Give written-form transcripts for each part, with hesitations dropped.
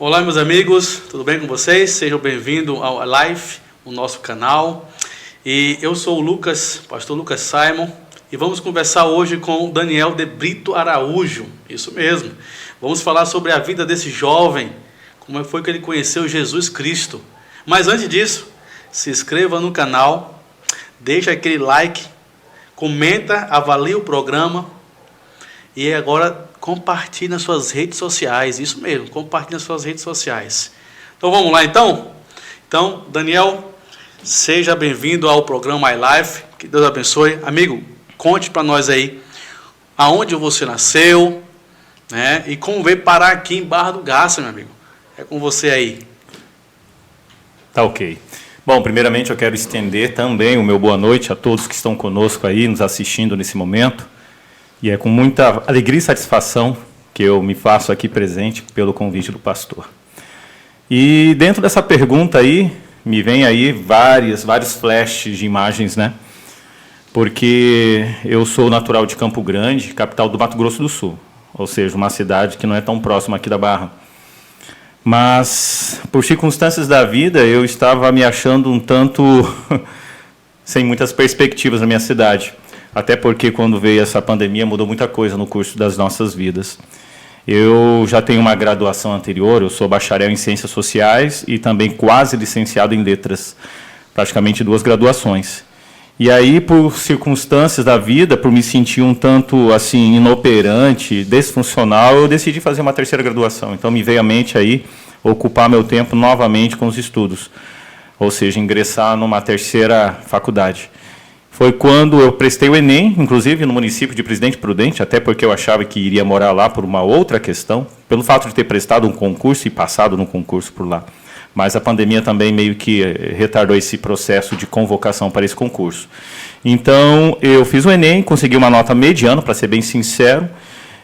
Olá, meus amigos, tudo bem com vocês? Sejam bem-vindos ao Live, o nosso canal. E eu sou o Lucas, pastor Lucas Simon, e vamos conversar hoje com o Daniel de Brito Araújo. Isso mesmo. Vamos falar sobre a vida desse jovem, como foi que ele conheceu Jesus Cristo. Mas antes disso, se inscreva no canal, deixa aquele like, comenta, avalie o programa e agora compartilhe nas suas redes sociais. Isso mesmo, compartilhe nas suas redes sociais. Então vamos lá então? Então, Daniel, seja bem-vindo ao programa iLife. Que Deus abençoe. Amigo, conte para nós aí aonde você nasceu, né? E como veio parar aqui em Barra do Garça, meu amigo. É com você aí. Tá ok. Bom, primeiramente eu quero estender também o meu boa noite a todos que estão conosco aí, nos assistindo nesse momento. E é com muita alegria e satisfação que eu me faço aqui presente pelo convite do pastor. E dentro dessa pergunta aí, me vem aí vários flashes de imagens, né? Porque eu sou natural de Campo Grande, capital do Mato Grosso do Sul. Ou seja, uma cidade que não é tão próxima aqui da Barra. Mas, por circunstâncias da vida, eu estava me achando um tanto sem muitas perspectivas na minha cidade. Até porque, quando veio essa pandemia, mudou muita coisa no curso das nossas vidas. Eu já tenho uma graduação anterior, eu sou bacharel em Ciências Sociais e também quase licenciado em Letras, praticamente 2 graduações. E aí, por circunstâncias da vida, por me sentir um tanto assim inoperante, disfuncional, eu decidi fazer uma 3ª graduação. Então, me veio à mente aí ocupar meu tempo novamente com os estudos, ou seja, ingressar numa 3ª faculdade. Foi quando eu prestei o Enem, inclusive no município de Presidente Prudente, até porque eu achava que iria morar lá por uma outra questão, pelo fato de ter prestado um concurso e passado no concurso por lá. Mas a pandemia também meio que retardou esse processo de convocação para esse concurso. Então, eu fiz o Enem, consegui uma nota mediana, para ser bem sincero,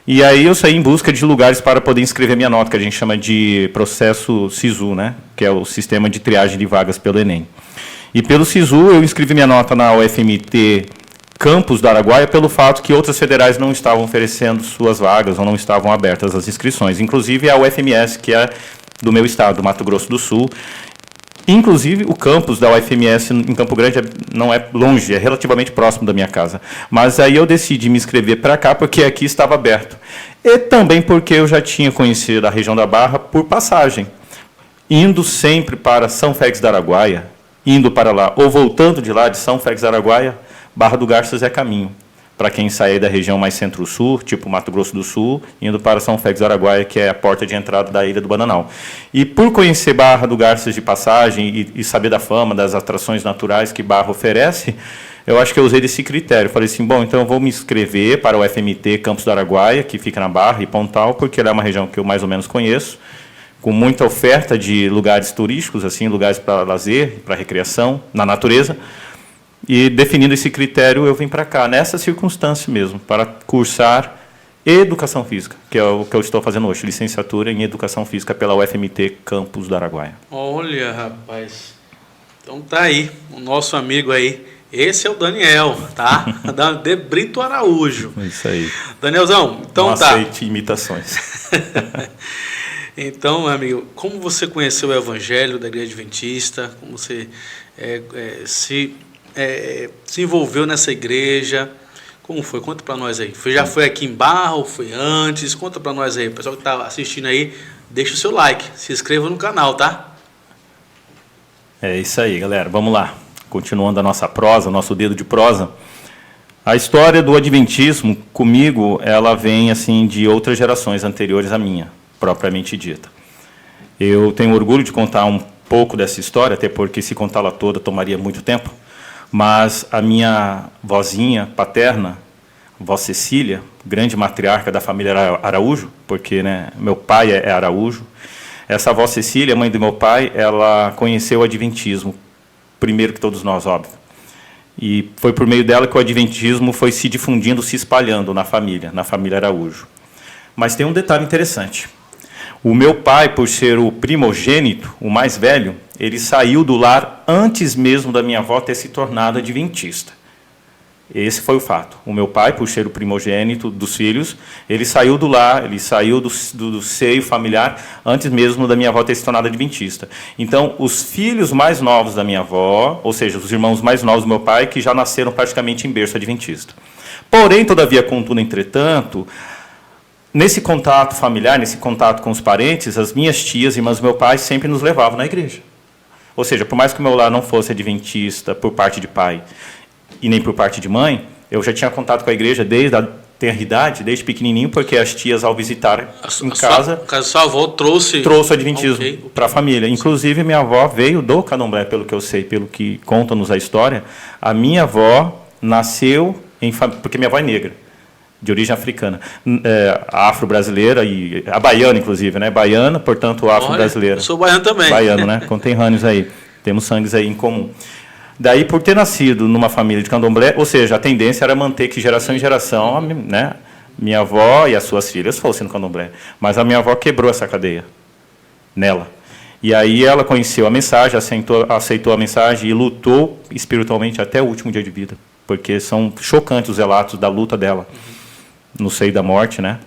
e aí eu saí em busca de lugares para poder inscrever minha nota, que a gente chama de processo SISU, né? Que é o sistema de triagem de vagas pelo Enem. E pelo SISU, eu inscrevi minha nota na UFMT Campos do Araguaia pelo fato que outras federais não estavam oferecendo suas vagas ou não estavam abertas as inscrições. Inclusive a UFMS, que é do meu estado, do Mato Grosso do Sul. Inclusive o campus da UFMS em Campo Grande não é longe, é relativamente próximo da minha casa. Mas aí eu decidi me inscrever para cá porque aqui estava aberto. E também porque eu já tinha conhecido a região da Barra por passagem. Indo sempre para São Félix do Araguaia, indo para lá, ou voltando de lá, de São Félix do Araguaia, Barra do Garças é caminho. Para quem sair da região mais centro-sul, tipo Mato Grosso do Sul, indo para São Félix do Araguaia, que é a porta de entrada da Ilha do Bananal. E por conhecer Barra do Garças de passagem e saber da fama, das atrações naturais que Barra oferece, eu acho que eu usei desse critério. Falei assim, bom, então eu vou me inscrever para o FMT Campos do Araguaia, que fica na Barra e Pontal, porque ela é uma região que eu mais ou menos conheço, com muita oferta de lugares turísticos, assim, lugares para lazer, para recreação, na natureza. E definindo esse critério, eu vim para cá, nessa circunstância mesmo, para cursar Educação Física, que é o que eu estou fazendo hoje, licenciatura em Educação Física pela UFMT Campos do Araguaia. Olha, rapaz, então tá aí, o nosso amigo aí, esse é o Daniel, tá? De Brito Araújo. Isso aí. Danielzão, então não tá. Não aceite imitações. Então, meu amigo, como você conheceu o Evangelho da Igreja Adventista, como você se envolveu nessa igreja, como foi? Conta para nós aí. Já foi aqui em Barra ou foi antes? Conta para nós aí. O pessoal que está assistindo aí, deixa o seu like, se inscreva no canal, tá? É isso aí, galera. Vamos lá. Continuando a nossa prosa, o nosso dedo de prosa. A história do Adventismo, comigo, ela vem assim de outras gerações anteriores à minha, propriamente dita. Eu tenho orgulho de contar um pouco dessa história, até porque se contá-la toda tomaria muito tempo. Mas a minha vozinha paterna, vó Cecília, grande matriarca da família Araújo, porque né, meu pai é Araújo, essa vó Cecília, mãe do meu pai, ela conheceu o Adventismo, primeiro que todos nós, óbvio. E foi por meio dela que o Adventismo foi se difundindo, se espalhando na família Araújo. Mas tem um detalhe interessante. O meu pai, por ser o primogênito, o mais velho, ele saiu do lar antes mesmo da minha avó ter se tornado adventista. Esse foi o fato. O meu pai, por ser o primogênito dos filhos, ele saiu do lar, ele saiu do seio familiar antes mesmo da minha avó ter se tornado adventista. Então, os filhos mais novos da minha avó, ou seja, os irmãos mais novos do meu pai, que já nasceram praticamente em berço adventista. Porém, todavia, contudo, entretanto, nesse contato familiar, nesse contato com os parentes, as minhas tias, irmãs do meu pai, sempre nos levavam na igreja. Ou seja, por mais que o meu lar não fosse adventista por parte de pai e nem por parte de mãe, eu já tinha contato com a igreja desde a tenridade, desde pequenininho, porque as tias, ao visitar em casa... Sua avó trouxe o adventismo para a família. Inclusive, minha avó veio do candomblé, pelo que eu sei, pelo que conta-nos a história. A minha avó nasceu, porque minha avó é negra, de origem africana, afro-brasileira, e a baiana, inclusive, né? Baiana, portanto, afro-brasileira. Eu sou baiano também. Baiano, né? Conterrâneos aí. Temos sangues aí em comum. Daí, por ter nascido numa família de candomblé, ou seja, a tendência era manter que geração em geração, né, minha avó e as suas filhas fossem no candomblé. Mas a minha avó quebrou essa cadeia nela. E aí ela conheceu a mensagem, aceitou a mensagem e lutou espiritualmente até o último dia de vida. Porque são chocantes os relatos da luta dela no seio da morte, né?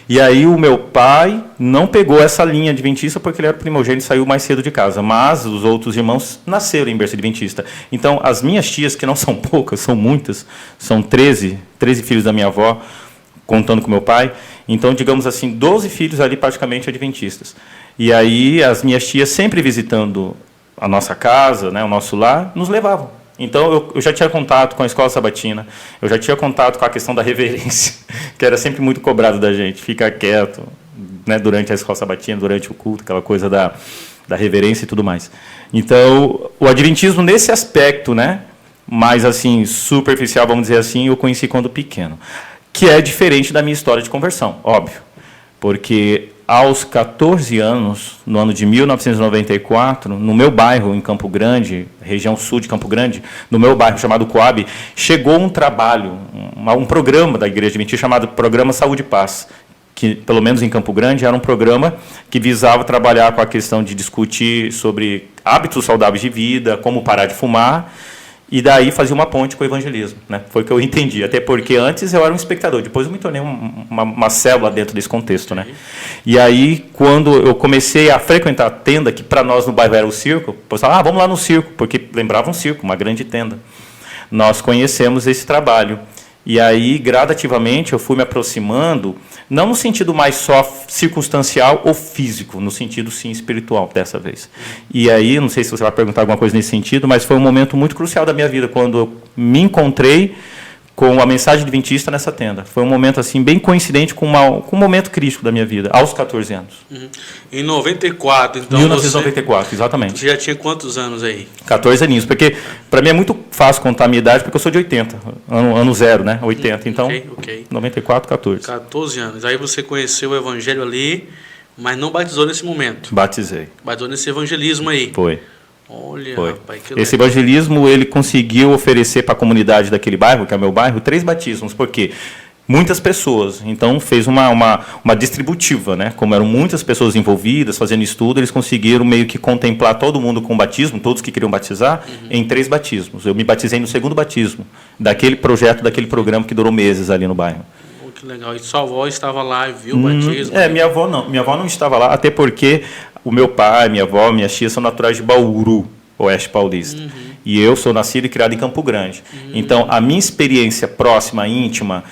E aí o meu pai não pegou essa linha adventista porque ele era primogênito e saiu mais cedo de casa. Mas os outros irmãos nasceram em berço adventista. Então, as minhas tias, que não são poucas, são muitas, são 13 filhos da minha avó, contando com meu pai. Então, digamos assim, 12 filhos ali praticamente adventistas. E aí as minhas tias, sempre visitando a nossa casa, né, o nosso lar, nos levavam. Então, eu já tinha contato com a escola sabatina, eu já tinha contato com a questão da reverência, que era sempre muito cobrado da gente, ficar quieto, né, durante a escola sabatina, durante o culto, aquela coisa da reverência e tudo mais. Então, o adventismo, nesse aspecto, né, mais assim, superficial, vamos dizer assim, eu conheci quando pequeno, que é diferente da minha história de conversão, óbvio, porque aos 14 anos, no ano de 1994, no meu bairro, em Campo Grande, região sul de Campo Grande, no meu bairro chamado Coab, chegou um trabalho, um programa da Igreja Adventista chamado Programa Saúde e Paz, que, pelo menos em Campo Grande, era um programa que visava trabalhar com a questão de discutir sobre hábitos saudáveis de vida, como parar de fumar, e daí fazia uma ponte com o evangelismo, né? Foi o que eu entendi, até porque antes eu era um espectador, depois eu me tornei uma célula dentro desse contexto, né? E aí, quando eu comecei a frequentar a tenda, que para nós no bairro era o circo, o pessoal falava, vamos lá no circo, porque lembrava um circo, uma grande tenda. Nós conhecemos esse trabalho. E aí, gradativamente, eu fui me aproximando, não no sentido mais só circunstancial ou físico, no sentido, sim, espiritual, dessa vez. E aí, não sei se você vai perguntar alguma coisa nesse sentido, mas foi um momento muito crucial da minha vida, quando eu me encontrei com a mensagem adventista nessa tenda. Foi um momento assim bem coincidente com um momento crítico da minha vida, aos 14 anos. Em 94, então 1994, exatamente. Você já tinha quantos anos aí? 14 aninhos, porque para mim é muito fácil contar a minha idade, porque eu sou de 80, ano zero, né? 80, então, okay. 94, 14. 14 anos. Aí você conheceu o evangelho ali, mas não batizou nesse momento. Batizei. Batizou nesse evangelismo aí. Foi. Olha, Foi. rapaz, que Esse evangelismo, ele conseguiu oferecer para a comunidade daquele bairro, que é o meu bairro, 3 batismos, porque muitas pessoas, então fez uma distributiva, né? Como eram muitas pessoas envolvidas, fazendo estudo, eles conseguiram meio que contemplar todo mundo com batismo, todos que queriam batizar, em 3 batismos. Eu me batizei no 2º batismo, daquele projeto, daquele programa que durou meses ali no bairro. Que legal. E sua avó estava lá e viu o batismo? Minha avó não estava lá, até porque o meu pai, minha avó, minhas tias são naturais de Bauru, Oeste Paulista. E eu sou nascido e criado em Campo Grande. Então, a minha experiência próxima, íntima,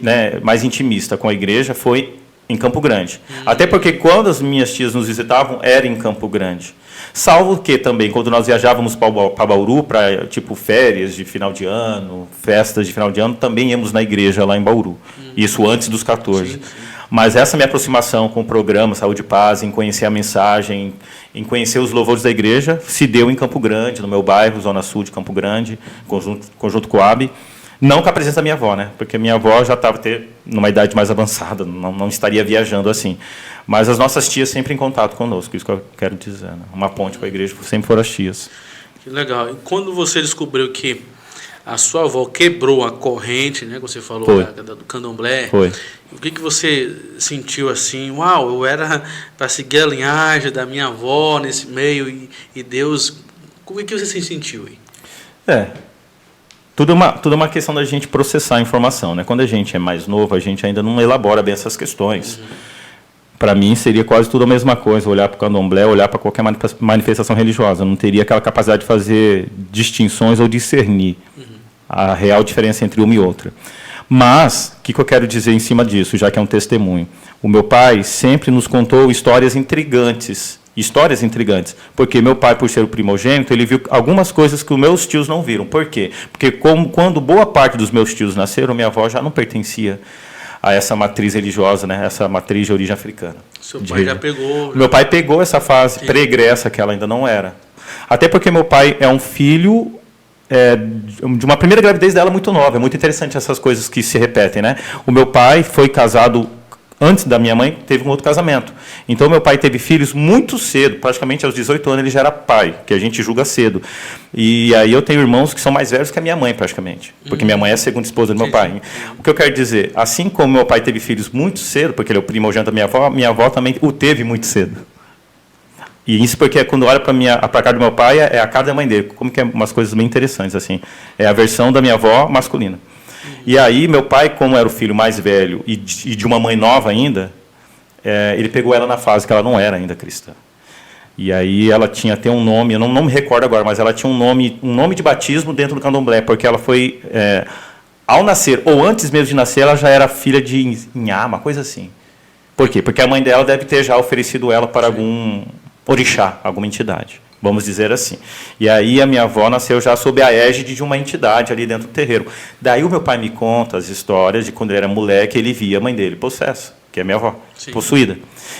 né, mais intimista com a igreja foi em Campo Grande. Até porque quando as minhas tias nos visitavam, era em Campo Grande. Salvo que também, quando nós viajávamos para Bauru, para tipo férias de final de ano, festas de final de ano, também íamos na igreja lá em Bauru. Isso antes dos 14. Sim. Mas essa minha aproximação com o programa Saúde e Paz, em conhecer a mensagem, em conhecer os louvores da igreja, se deu em Campo Grande, no meu bairro, Zona Sul de Campo Grande, Conjunto Coab. Não com a presença da minha avó, né? Porque minha avó já estava numa idade mais avançada, não estaria viajando assim. Mas as nossas tias sempre em contato conosco, isso que eu quero dizer. Né? Uma ponte com a igreja sempre foram as tias. Que legal. E quando você descobriu que a sua avó quebrou a corrente, né? Que você falou do candomblé. Foi. O que você sentiu assim? Uau, eu era para seguir a linhagem da minha avó nesse meio e Deus... Como é que você se sentiu aí? Tudo é uma questão da gente processar a informação, né? Quando a gente é mais novo, a gente ainda não elabora bem essas questões. Para mim, seria quase tudo a mesma coisa, olhar para o candomblé, olhar para qualquer manifestação religiosa. Eu não teria aquela capacidade de fazer distinções ou discernir a real diferença entre uma e outra. Mas, o que eu quero dizer em cima disso, já que é um testemunho? O meu pai sempre nos contou histórias intrigantes, porque meu pai, por ser o primogênito, ele viu algumas coisas que os meus tios não viram. Por quê? Porque quando boa parte dos meus tios nasceram, minha avó já não pertencia a essa matriz religiosa, né? Essa matriz de origem africana. Seu pai já pegou... Meu pai pegou essa fase pregressa, que ela ainda não era. Até porque meu pai é um filho de uma primeira gravidez dela muito nova. É muito interessante essas coisas que se repetem, né? O meu pai foi casado... Antes da minha mãe, teve um outro casamento. Então, meu pai teve filhos muito cedo, praticamente aos 18 anos ele já era pai, que a gente julga cedo. E aí eu tenho irmãos que são mais velhos que a minha mãe, praticamente, porque minha mãe é a segunda esposa do meu pai. O que eu quero dizer, assim como meu pai teve filhos muito cedo, porque ele é o primogênito da minha avó também o teve muito cedo. E isso porque quando olha para a casa do meu pai, é a casa da mãe dele, como que é umas coisas bem interessantes, assim. É a versão da minha avó masculina. E aí, meu pai, como era o filho mais velho e de uma mãe nova ainda, ele pegou ela na fase que ela não era ainda cristã. E aí ela tinha até um nome, eu não me recordo agora, mas ela tinha um nome de batismo dentro do candomblé, porque ela foi, ao nascer, ou antes mesmo de nascer, ela já era filha de Inhá, uma coisa assim. Por quê? Porque a mãe dela deve ter já oferecido ela para algum orixá, alguma entidade. Vamos dizer assim. E aí a minha avó nasceu já sob a égide de uma entidade ali dentro do terreiro. Daí o meu pai me conta as histórias de quando ele era moleque, ele via a mãe dele possessa, que é minha avó, possuída.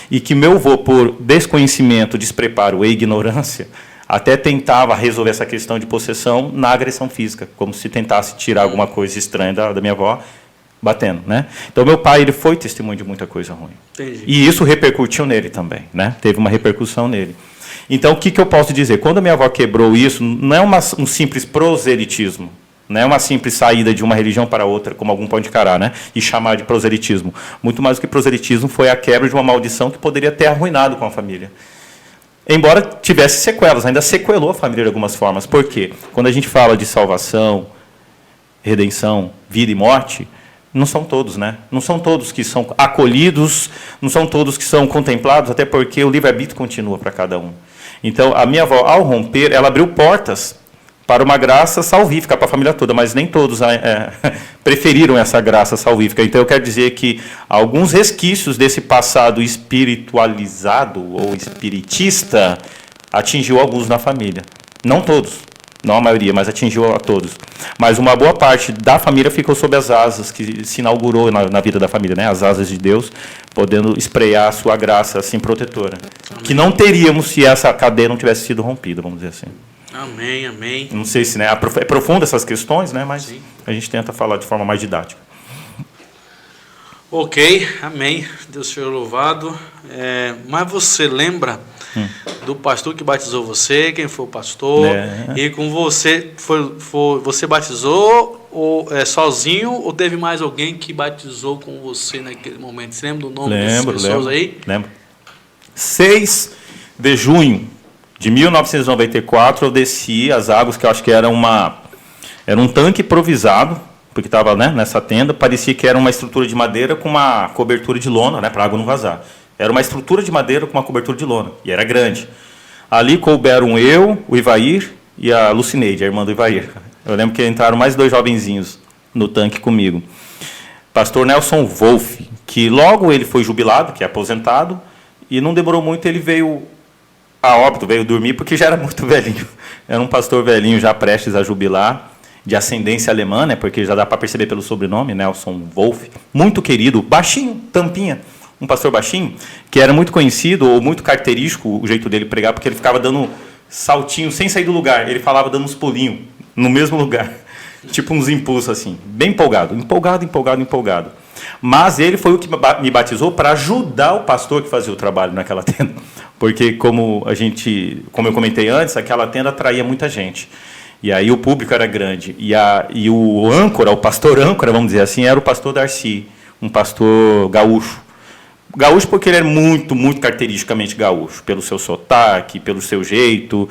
E que meu avô, por desconhecimento, despreparo e ignorância, até tentava resolver essa questão de possessão na agressão física, como se tentasse tirar alguma coisa estranha da minha avó, batendo, né? Então meu pai, ele foi testemunho de muita coisa ruim. Entendi. E isso repercutiu nele também, né? Teve uma repercussão nele. Então, o que eu posso dizer? Quando a minha avó quebrou isso, não é um simples proselitismo, não é uma simples saída de uma religião para outra, como algum pode encarar, né? E chamar de proselitismo. Muito mais do que proselitismo foi a quebra de uma maldição que poderia ter arruinado com a família. Embora tivesse sequelas, ainda sequelou a família de algumas formas. Por quê? Quando a gente fala de salvação, redenção, vida e morte, não são todos, né? Não são todos que são acolhidos, não são todos que são contemplados, até porque o livre-arbítrio continua para cada um. Então, a minha avó, ao romper, ela abriu portas para uma graça salvífica para a família toda, mas nem todos preferiram essa graça salvífica. Então, eu quero dizer que alguns resquícios desse passado espiritualizado ou espiritista atingiu alguns na família. Não todos, não a maioria, mas atingiu a todos. Mas uma boa parte da família ficou sob as asas que se inaugurou na vida da família, né? As asas de Deus, podendo esprear a sua graça assim protetora. Amém. Que não teríamos se essa cadeia não tivesse sido rompida, vamos dizer assim. Amém, amém. Não sei se é profunda essas questões, né? Mas sim, a gente tenta falar de forma mais didática. Ok, amém. Deus seja louvado. Mas você lembra do pastor que batizou você? Quem foi o pastor? E com você, você batizou sozinho ou teve mais alguém que batizou com você naquele momento? Você lembra do nome dessas pessoas aí? Lembro. 6 de junho de 1994, eu desci as águas, que eu acho que era um tanque improvisado, porque estava, né, nessa tenda, parecia que era uma estrutura de madeira com uma cobertura de lona, né, para a água não vazar. Era uma estrutura de madeira com uma cobertura de lona, e era grande. Ali couberam eu, o Ivair e a Lucineide, a irmã do Ivair. Eu lembro que entraram mais 2 jovenzinhos no tanque comigo. Pastor Nelson Wolff, que logo ele foi jubilado, que é aposentado, e não demorou muito, ele veio a óbito, veio dormir, porque já era muito velhinho. Era um pastor velhinho, já prestes a jubilar, de ascendência alemã, né, porque já dá para perceber pelo sobrenome, Nelson Wolff, muito querido, baixinho, tampinha, um pastor baixinho, que era muito conhecido, ou muito característico o jeito dele pregar, porque ele ficava dando saltinho, sem sair do lugar, ele falava dando uns pulinhos, no mesmo lugar, tipo uns impulsos assim, bem empolgado. Mas ele foi o que me batizou para ajudar o pastor que fazia o trabalho naquela tenda, porque como eu comentei antes, aquela tenda atraía muita gente. E aí o público era grande. E o âncora, o pastor âncora, vamos dizer assim, era o pastor Darcy, um pastor gaúcho. Gaúcho porque ele era muito, muito caracteristicamente gaúcho, pelo seu sotaque, pelo seu jeito.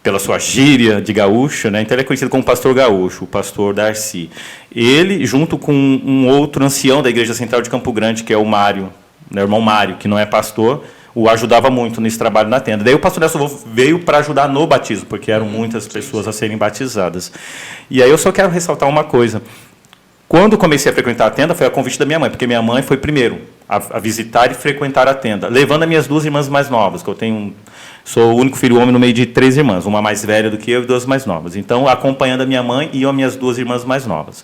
pela sua gíria de gaúcho, né? Então ele é conhecido como pastor gaúcho, o pastor Darcy. Ele, junto com um outro ancião da Igreja Central de Campo Grande, que é o Mário, né, o irmão Mário, que não é pastor, o ajudava muito nesse trabalho na tenda. Daí o pastor Nelson veio para ajudar no batismo, porque eram muitas pessoas a serem batizadas. E aí eu só quero ressaltar uma coisa. Quando comecei a frequentar a tenda, foi a convite da minha mãe, porque minha mãe foi primeiro a visitar e frequentar a tenda, levando as minhas 2 irmãs mais novas, que eu tenho... Sou o único filho homem no meio de 3 irmãs, uma mais velha do que eu e 2 mais novas. Então, acompanhando a minha mãe e as minhas 2 irmãs mais novas.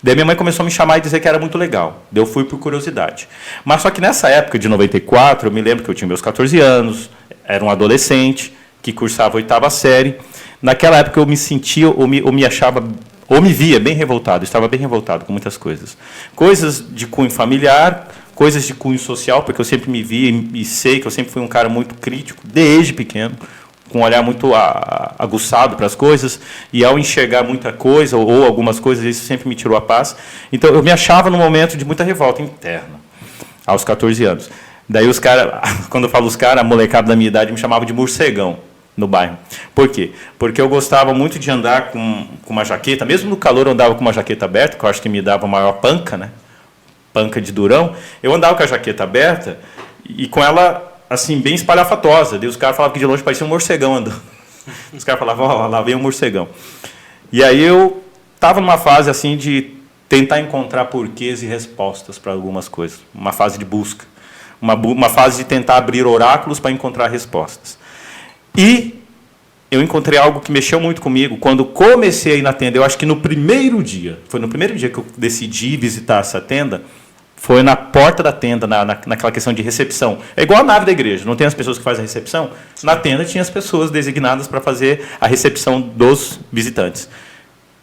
Daí minha mãe começou a me chamar e dizer que era muito legal. Daí eu fui por curiosidade. Mas só que nessa época de 94, eu me lembro que eu tinha meus 14 anos, era um adolescente que cursava a 8ª série. Naquela época eu me sentia, ou me achava, ou me via bem revoltado, estava bem revoltado com muitas coisas. Coisas de cunho familiar, coisas de cunho social, porque eu sempre me vi e sei que eu sempre fui um cara muito crítico, desde pequeno, com um olhar muito aguçado para as coisas, e ao enxergar muita coisa, ou algumas coisas, isso sempre me tirou a paz. Então, eu me achava num momento de muita revolta interna, aos 14 anos. Daí os caras, quando eu falo os caras, a molecada da minha idade me chamava de morcegão no bairro. Por quê? Porque eu gostava muito de andar com uma jaqueta, mesmo no calor eu andava com uma jaqueta aberta, que eu acho que me dava maior panca, né? Panca de durão. Eu andava com a jaqueta aberta e com ela assim, bem espalhafatosa. Daí os caras falavam que de longe parecia um morcegão andando. Os caras falavam, ó, lá vem um morcegão. E aí eu estava numa fase assim de tentar encontrar porquês e respostas para algumas coisas. Uma fase de busca. Uma fase de tentar abrir oráculos para encontrar respostas. E eu encontrei algo que mexeu muito comigo quando comecei a ir na tenda. Eu acho que no primeiro dia, foi no primeiro dia que eu decidi visitar essa tenda, foi na porta da tenda, naquela questão de recepção. É igual a nave da igreja, não tem as pessoas que fazem a recepção? Na tenda tinha as pessoas designadas para fazer a recepção dos visitantes.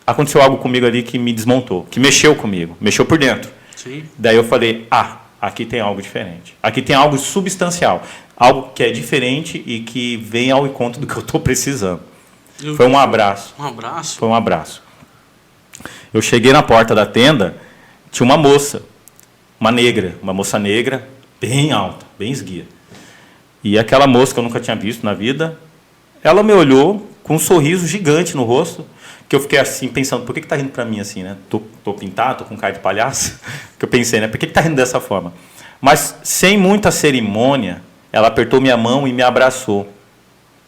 Aconteceu algo comigo ali que me desmontou, que mexeu comigo, mexeu por dentro. Sim. Daí eu falei, aqui tem algo diferente. Aqui tem algo substancial, algo que é diferente e que vem ao encontro do que eu estou precisando. Foi um abraço. Um abraço? Foi um abraço. Eu cheguei na porta da tenda, tinha uma moça, uma moça negra, bem alta, bem esguia. E aquela moça que eu nunca tinha visto na vida, ela me olhou com um sorriso gigante no rosto, que eu fiquei assim, pensando, por que está rindo para mim assim, né? Tô pintado, tô com cara de palhaço? Que eu pensei, né? Por que está rindo dessa forma? Mas, sem muita cerimônia, ela apertou minha mão e me abraçou.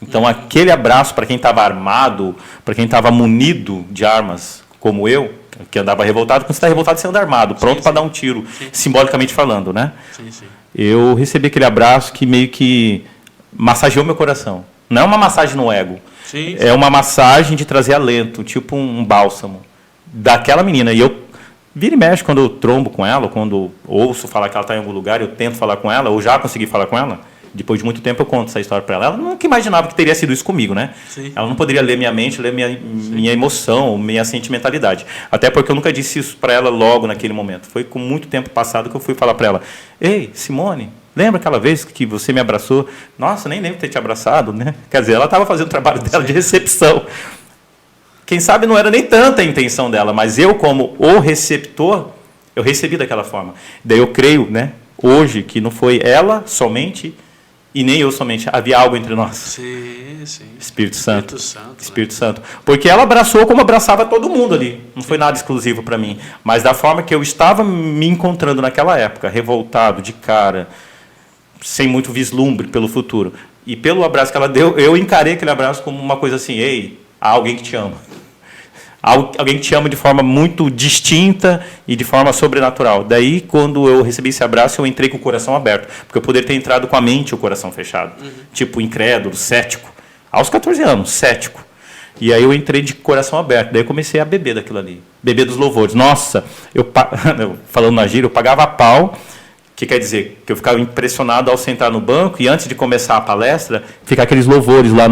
Então, aquele abraço para quem estava armado, para quem estava munido de armas, como eu, que andava revoltado, quando você está revoltado, você anda armado, pronto para dar um tiro, simbolicamente falando, né? Sim. Eu recebi aquele abraço que meio que massageou meu coração. Não é uma massagem no ego, é uma massagem de trazer alento, tipo um bálsamo, daquela menina. E eu, vira e mexe, quando eu trombo com ela, quando ouço falar que ela está em algum lugar, eu tento falar com ela, ou já consegui falar com ela, depois de muito tempo eu conto essa história para ela. Ela nunca imaginava que teria sido isso comigo, né? Sim. Ela não poderia ler minha mente, ler minha emoção, minha sentimentalidade. Até porque eu nunca disse isso para ela logo naquele momento. Foi com muito tempo passado que eu fui falar para ela, ei, Simone, lembra aquela vez que você me abraçou? Nossa, nem lembro de ter te abraçado, né? Quer dizer, ela estava fazendo o trabalho dela de recepção. Quem sabe não era nem tanta a intenção dela, mas eu, como o receptor, eu recebi daquela forma. Daí eu creio, né, hoje, que não foi ela somente e nem eu somente, havia algo entre nós. Sim. Espírito Santo. Espírito Santo. Porque ela abraçou como abraçava todo mundo ali. Não foi nada exclusivo para mim. Mas da forma que eu estava me encontrando naquela época, revoltado, de cara, sem muito vislumbre pelo futuro. E pelo abraço que ela deu, eu encarei aquele abraço como uma coisa assim, ei, há alguém que te ama. Alguém que te ama de forma muito distinta e de forma sobrenatural. Daí, quando eu recebi esse abraço, eu entrei com o coração aberto. Porque eu poderia ter entrado com a mente e o coração fechado. Tipo, incrédulo, cético. Aos 14 anos, cético. E aí eu entrei de coração aberto. Daí eu comecei a beber daquilo ali. Beber dos louvores. Nossa, falando na gíria, eu pagava pau. Que quer dizer? Que eu ficava impressionado ao sentar no banco e antes de começar a palestra, ficar aqueles louvores lá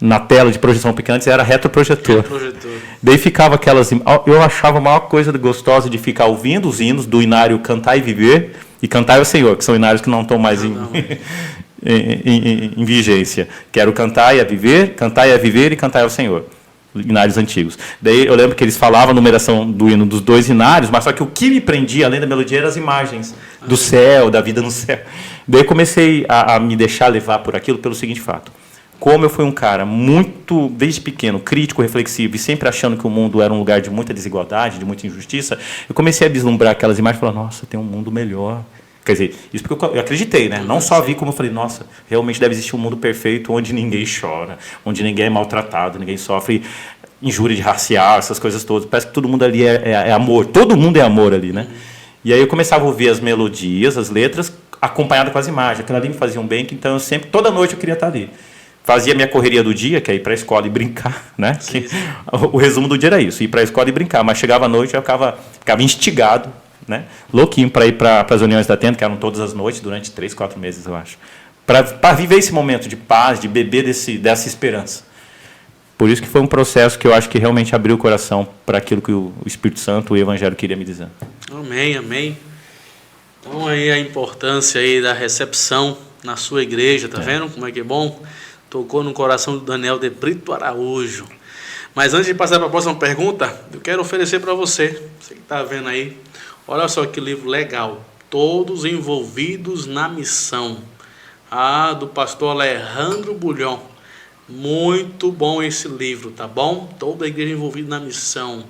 na tela de projeção, porque antes era retroprojetor. Daí ficava aquelas... Eu achava a maior coisa gostosa de ficar ouvindo os hinos do inário Cantar e Viver e Cantar ao Senhor, que são inários que não estão mais em vigência. Que era o Cantar e a Viver e Cantar ao Senhor. Inários antigos. Daí eu lembro que eles falavam a numeração do hino dos 2 inários, mas só que o que me prendia, além da melodia, eram as imagens do céu, da vida no céu. Daí eu comecei a me deixar levar por aquilo pelo seguinte fato. como eu fui um cara muito, desde pequeno, crítico, reflexivo e sempre achando que o mundo era um lugar de muita desigualdade, de muita injustiça, eu comecei a vislumbrar aquelas imagens e falar, nossa, tem um mundo melhor. Quer dizer, isso porque eu acreditei, né? Não só vi como eu falei, nossa, realmente deve existir um mundo perfeito onde ninguém chora, onde ninguém é maltratado, ninguém sofre injúria de racial, essas coisas todas. Parece que todo mundo ali é amor, todo mundo é amor ali, né? E aí eu começava a ouvir as melodias, as letras, acompanhado com as imagens. Aquilo ali me fazia um bem, então eu sempre, toda noite eu queria estar ali. Fazia minha correria do dia, que é ir para a escola e brincar, né? Sim, sim. O resumo do dia era isso, ir para a escola e brincar. Mas chegava à noite eu ficava instigado, né? Louquinho para ir para as reuniões da tenda, que eram todas as noites, durante 3, 4 meses, eu acho. Para viver esse momento de paz, de beber dessa esperança. Por isso que foi um processo que eu acho que realmente abriu o coração para aquilo que o Espírito Santo, o Evangelho, queria me dizer. Amém, amém. Então aí a importância aí da recepção na sua igreja, tá vendo como é que é bom? Tocou no coração do Daniel de Brito Araújo. Mas antes de passar para a próxima pergunta, eu quero oferecer para você que está vendo aí, olha só que livro legal, Todos Envolvidos na Missão, do pastor Alejandro Bulhon. Muito bom esse livro, tá bom? Toda a igreja envolvida na missão.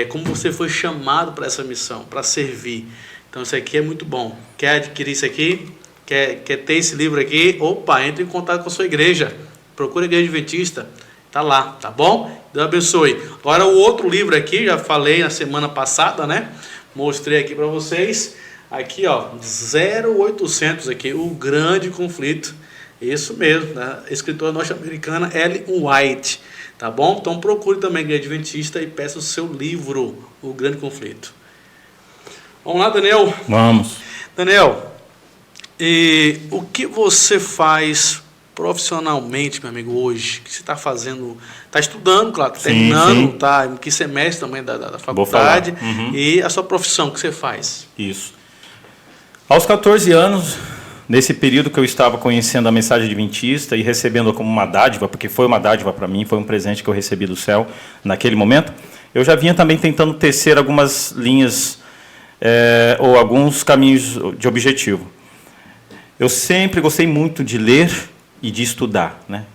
Como você foi chamado para essa missão, para servir. Então isso aqui é muito bom. Quer adquirir isso aqui? Quer ter esse livro aqui? Opa, entre em contato com a sua igreja. Procura a Igreja Adventista. Tá lá, tá bom? Deus abençoe. Agora o outro livro aqui, já falei na semana passada, né? Mostrei aqui para vocês. Aqui, ó, 0800 aqui, O Grande Conflito. Isso mesmo, da escritora norte-americana Ellen White. Tá bom? Então procure também a Igreja Adventista e peça o seu livro, O Grande Conflito. Vamos lá, Daniel? Vamos. Daniel, e o que você faz profissionalmente, meu amigo, hoje? O que você está fazendo? Está estudando, claro, está terminando, tá? Em que semestre também da faculdade? E a sua profissão, o que você faz? Isso. Aos 14 anos, nesse período que eu estava conhecendo a mensagem adventista e recebendo como uma dádiva, porque foi uma dádiva para mim, foi um presente que eu recebi do céu naquele momento, eu já vinha também tentando tecer algumas linhas ou alguns caminhos de objetivo. Eu sempre gostei muito de ler e de estudar, né?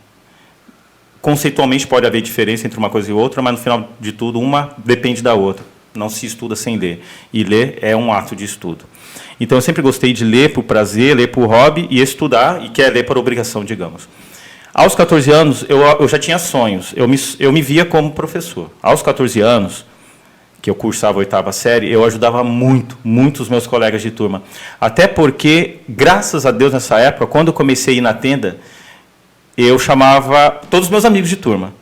Conceitualmente pode haver diferença entre uma coisa e outra, mas no final de tudo uma depende da outra. Não se estuda sem ler. E ler é um ato de estudo. Então eu sempre gostei de ler por prazer, ler por hobby e estudar, e quer ler por obrigação, digamos. Aos 14 anos eu já tinha sonhos. Eu me via como professor. Aos 14 anos, que eu cursava a 8ª série, eu ajudava muito os meus colegas de turma. Até porque, graças a Deus, nessa época, quando eu comecei a ir na tenda, eu chamava todos os meus amigos de turma.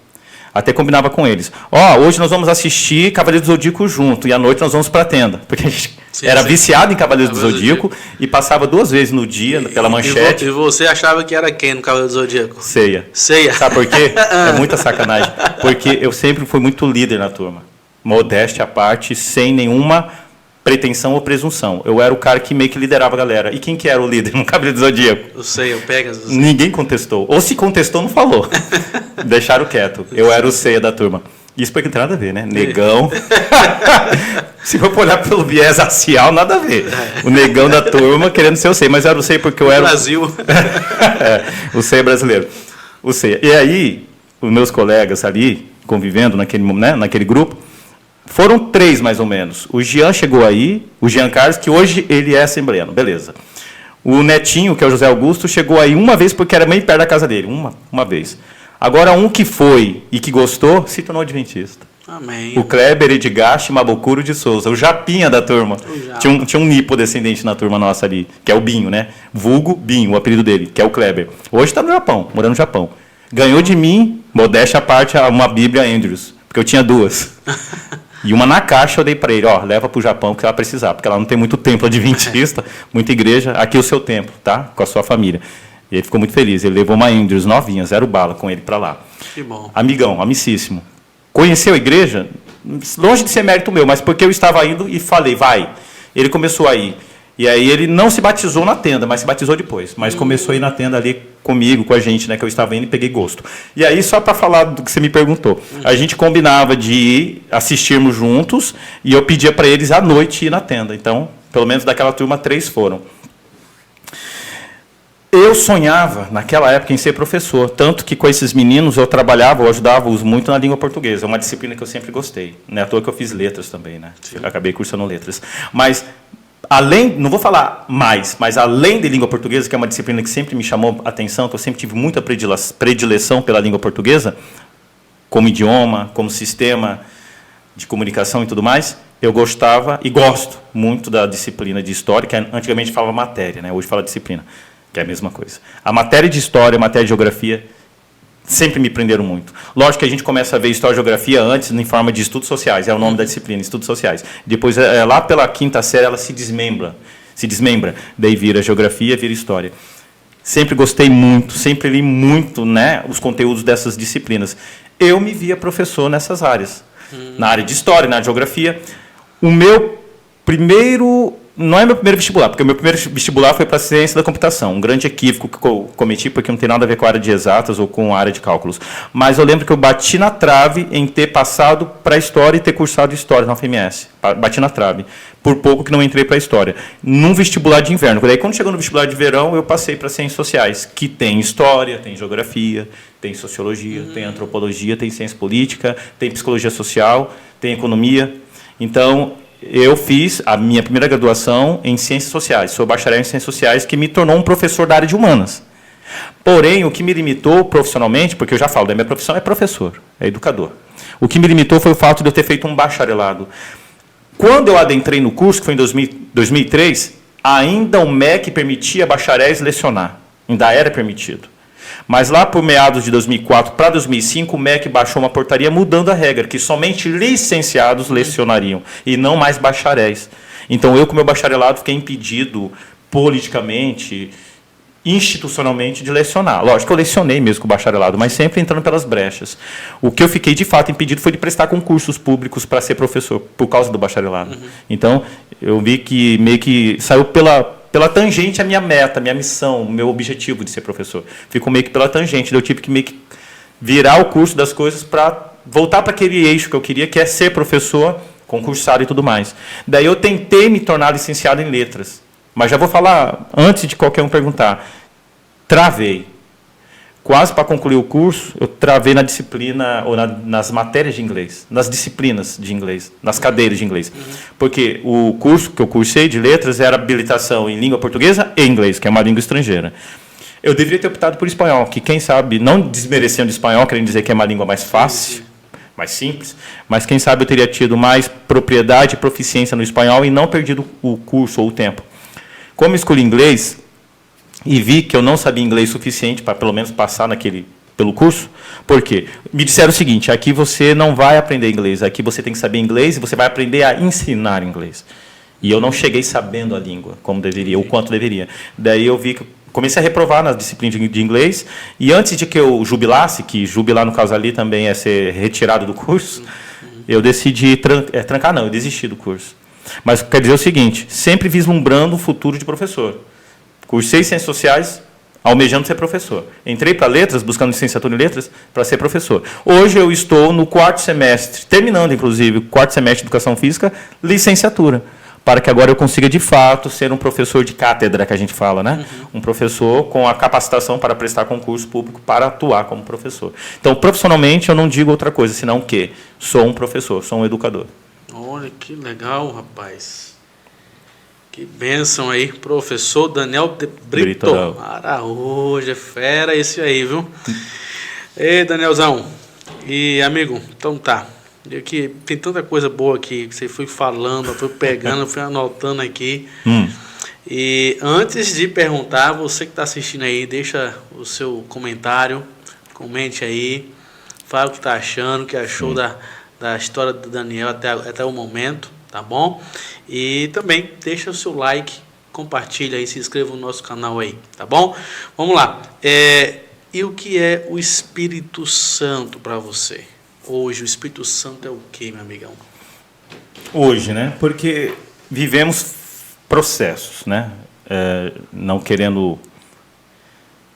Até combinava com eles. Hoje nós vamos assistir Cavaleiros do Zodíaco junto, e à noite nós vamos para a tenda. Porque a gente era viciado em Cavaleiros do Zodíaco e passava 2 vezes no dia, pela manchete. E você achava que era quem no Cavaleiro do Zodíaco? Ceia. Sabe por quê? É muita sacanagem. Porque eu sempre fui muito líder na turma. Modéstia à parte, sem nenhuma pretensão ou presunção. Eu era o cara que meio que liderava a galera. E quem que era o líder no Cavaleiro do Zodíaco? Eu sei, eu pego. Ninguém contestou. Ou se contestou, não falou. Deixaram quieto. Eu era o ceia da turma. Isso porque não tem nada a ver, né? Negão. Se for olhar pelo viés racial, nada a ver. O negão da turma querendo ser o ceia. Mas eu era o ceia porque eu era... Brasil. O ceia brasileiro. O ceia. E aí, os meus colegas ali, convivendo naquele grupo, foram 3, mais ou menos. O Jean chegou aí, o Jean Carlos, que hoje ele é assembleano, beleza. O Netinho, que é o José Augusto, chegou aí uma vez porque era meio perto da casa dele, uma vez. Agora, um que foi e que gostou, se tornou adventista. Amém. O Kleber Edgache Mabocuro de Souza, o Japinha da turma. Tinha um nipo descendente na turma nossa ali, que é o Binho, né? Vulgo Binho, o apelido dele, que é o Kleber. Hoje está no Japão, morando no Japão. Ganhou de mim, modéstia à parte, uma Bíblia Andrews, porque eu tinha 2. E uma na caixa eu dei para ele, leva para o Japão, que ela vai precisar, porque ela não tem muito templo adventista, muita igreja, aqui é o seu templo, tá? Com a sua família. E ele ficou muito feliz, ele levou uma Andrews novinha, 0 bala, com ele para lá. Que bom. Amigão, amicíssimo. Conheceu a igreja? Longe de ser mérito meu, mas porque eu estava indo e falei, vai. Ele começou a ir. E aí ele não se batizou na tenda, mas se batizou depois. Mas começou a ir na tenda ali comigo, com a gente, né, que eu estava indo e peguei gosto. E aí, só para falar do que você me perguntou, a gente combinava de ir assistirmos juntos e eu pedia para eles à noite ir na tenda. Então, pelo menos daquela turma, 3 foram. Eu sonhava, naquela época, em ser professor, tanto que com esses meninos eu trabalhava, eu ajudava-os muito na língua portuguesa, é uma disciplina que eu sempre gostei. Não é à toa que eu fiz letras também, né? Acabei cursando letras. Mas, além, não vou falar mais, mas além de língua portuguesa, que é uma disciplina que sempre me chamou a atenção, que eu sempre tive muita predileção pela língua portuguesa, como idioma, como sistema de comunicação e tudo mais, eu gostava e gosto muito da disciplina de história, que antigamente falava matéria, né? Hoje fala disciplina, que é a mesma coisa. A matéria de história, a matéria de geografia, sempre me prenderam muito. Lógico que a gente começa a ver história e geografia antes em forma de estudos sociais, é o nome da disciplina, estudos sociais. Depois, lá pela quinta série, ela se desmembra, daí vira geografia, vira história. Sempre gostei muito, sempre li muito, né, os conteúdos dessas disciplinas. Eu me via professor nessas áreas, na área de história, na área de geografia. O meu primeiro... Não é meu primeiro vestibular, porque o meu primeiro vestibular foi para a ciência da computação. Um grande equívoco que eu cometi, porque não tem nada a ver com a área de exatas ou com a área de cálculos. Mas eu lembro que eu bati na trave em ter passado para a história e ter cursado história na UFMS. Bati na trave. Por pouco que não entrei para a história. Num vestibular de inverno. Daí, quando chegou no vestibular de verão, eu passei para ciências sociais, que tem história, tem geografia, tem sociologia, tem antropologia, tem ciência política, tem psicologia social, tem economia. Então, eu fiz a minha primeira graduação em Ciências Sociais. Sou bacharel em Ciências Sociais, que me tornou um professor da área de humanas. Porém, o que me limitou profissionalmente, porque eu já falo, da minha profissão é professor, é educador. O que me limitou foi o fato de eu ter feito um bacharelado. Quando eu adentrei no curso, que foi em 2003, ainda o MEC permitia bacharéis lecionar. Ainda era permitido. Mas lá por meados de 2004 para 2005, o MEC baixou uma portaria mudando a regra, que somente licenciados lecionariam, e não mais bacharéis. Então, eu, com meu bacharelado, fiquei impedido politicamente, institucionalmente, de lecionar. Lógico que eu lecionei mesmo com o bacharelado, mas sempre entrando pelas brechas. O que eu fiquei, de fato, impedido foi de prestar concursos públicos para ser professor, por causa do bacharelado. Então, eu vi que meio que saiu pela tangente a minha meta, a minha missão, o meu objetivo de ser professor. Ficou meio que pela tangente, eu tive que meio que virar o curso das coisas para voltar para aquele eixo que eu queria, que é ser professor, concursado e tudo mais. Daí eu tentei me tornar licenciado em letras, mas já vou falar, antes de qualquer um perguntar, travei. Quase para concluir o curso, eu travei na disciplina, ou nas matérias de inglês, nas disciplinas de inglês, nas cadeiras de inglês. Porque o curso que eu cursei de letras era habilitação em língua portuguesa e inglês, que é uma língua estrangeira. Eu deveria ter optado por espanhol, que quem sabe, não desmerecendo espanhol, querendo dizer que é uma língua mais fácil, mais simples, mas quem sabe eu teria tido mais propriedade e proficiência no espanhol e não perdido o curso ou o tempo. Como eu escolhi inglês, e vi que eu não sabia inglês suficiente para, pelo menos, passar pelo curso. Por quê? Me disseram o seguinte, aqui você não vai aprender inglês, aqui você tem que saber inglês e você vai aprender a ensinar inglês. E eu não cheguei sabendo a língua, como deveria, o quanto deveria. Daí eu vi que comecei a reprovar nas disciplinas de inglês, e antes de que eu jubilasse, que jubilar, no caso ali, também é ser retirado do curso, eu decidi trancar, não, eu desisti do curso. Mas quer dizer o seguinte, sempre vislumbrando um futuro de professor. Cursei Ciências Sociais, almejando ser professor. Entrei para Letras, buscando licenciatura em Letras, para ser professor. Hoje eu estou no 4º semestre, terminando, inclusive, o 4º semestre de Educação Física, licenciatura, para que agora eu consiga, de fato, ser um professor de cátedra, que a gente fala, né? Um professor com a capacitação para prestar concurso público, para atuar como professor. Então, profissionalmente, eu não digo outra coisa, senão que sou um professor, sou um educador. Olha, que legal, rapaz. Que bênção aí, professor Daniel de Brito Araújo, é fera esse aí, viu? Ei, Danielzão, e amigo, então tá, aqui, tem tanta coisa boa aqui, que você foi falando, foi pegando, foi anotando aqui, e antes de perguntar, você que está assistindo aí, deixa o seu comentário, comente aí, fala o que está achando, o que achou da história do Daniel até o momento, tá bom? E também deixa o seu like, compartilha aí, se inscreva no nosso canal aí, tá bom? Vamos lá. E o que é o Espírito Santo para você? Hoje, o Espírito Santo é o quê, meu amigão? Hoje, né? Porque vivemos processos, né? Não querendo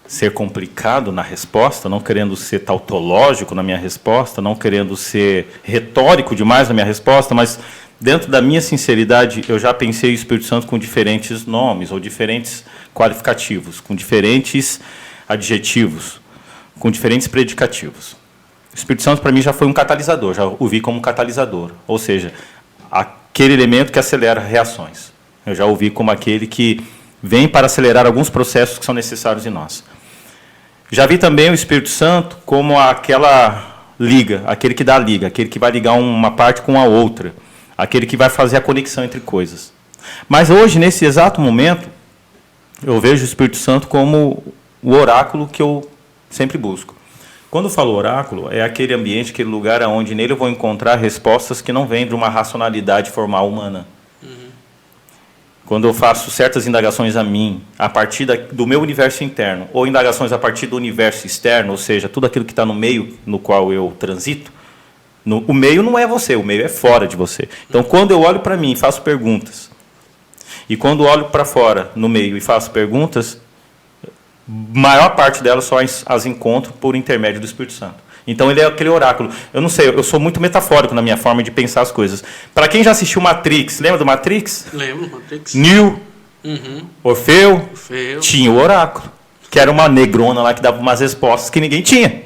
ser complicado na resposta, não querendo ser tautológico na minha resposta, não querendo ser retórico demais na minha resposta, mas dentro da minha sinceridade, eu já pensei o Espírito Santo com diferentes nomes, ou diferentes qualificativos, com diferentes adjetivos, com diferentes predicativos. O Espírito Santo, para mim, já foi um catalisador, já o vi como um catalisador, ou seja, aquele elemento que acelera reações. Eu já o vi como aquele que vem para acelerar alguns processos que são necessários em nós. Já vi também o Espírito Santo como aquela liga, aquele que dá a liga, aquele que vai ligar uma parte com a outra, aquele que vai fazer a conexão entre coisas. Mas hoje, nesse exato momento, eu vejo o Espírito Santo como o oráculo que eu sempre busco. Quando eu falo oráculo, é aquele ambiente, aquele lugar onde nele eu vou encontrar respostas que não vêm de uma racionalidade formal humana. Quando eu faço certas indagações a mim, a partir do meu universo interno, ou indagações a partir do universo externo, ou seja, tudo aquilo que está no meio no qual eu transito, o meio não é você, o meio é fora de você. Então, quando eu olho para mim e faço perguntas, e quando olho para fora, no meio, e faço perguntas, maior parte delas só as encontro por intermédio do Espírito Santo. Então, ele é aquele oráculo. Eu não sei, eu sou muito metafórico na minha forma de pensar as coisas. Para quem já assistiu Matrix, lembra do Matrix? Lembro, Matrix. Neo, Orfeu, Orfeu. Tinha o oráculo, que era uma negrona lá que dava umas respostas que ninguém tinha.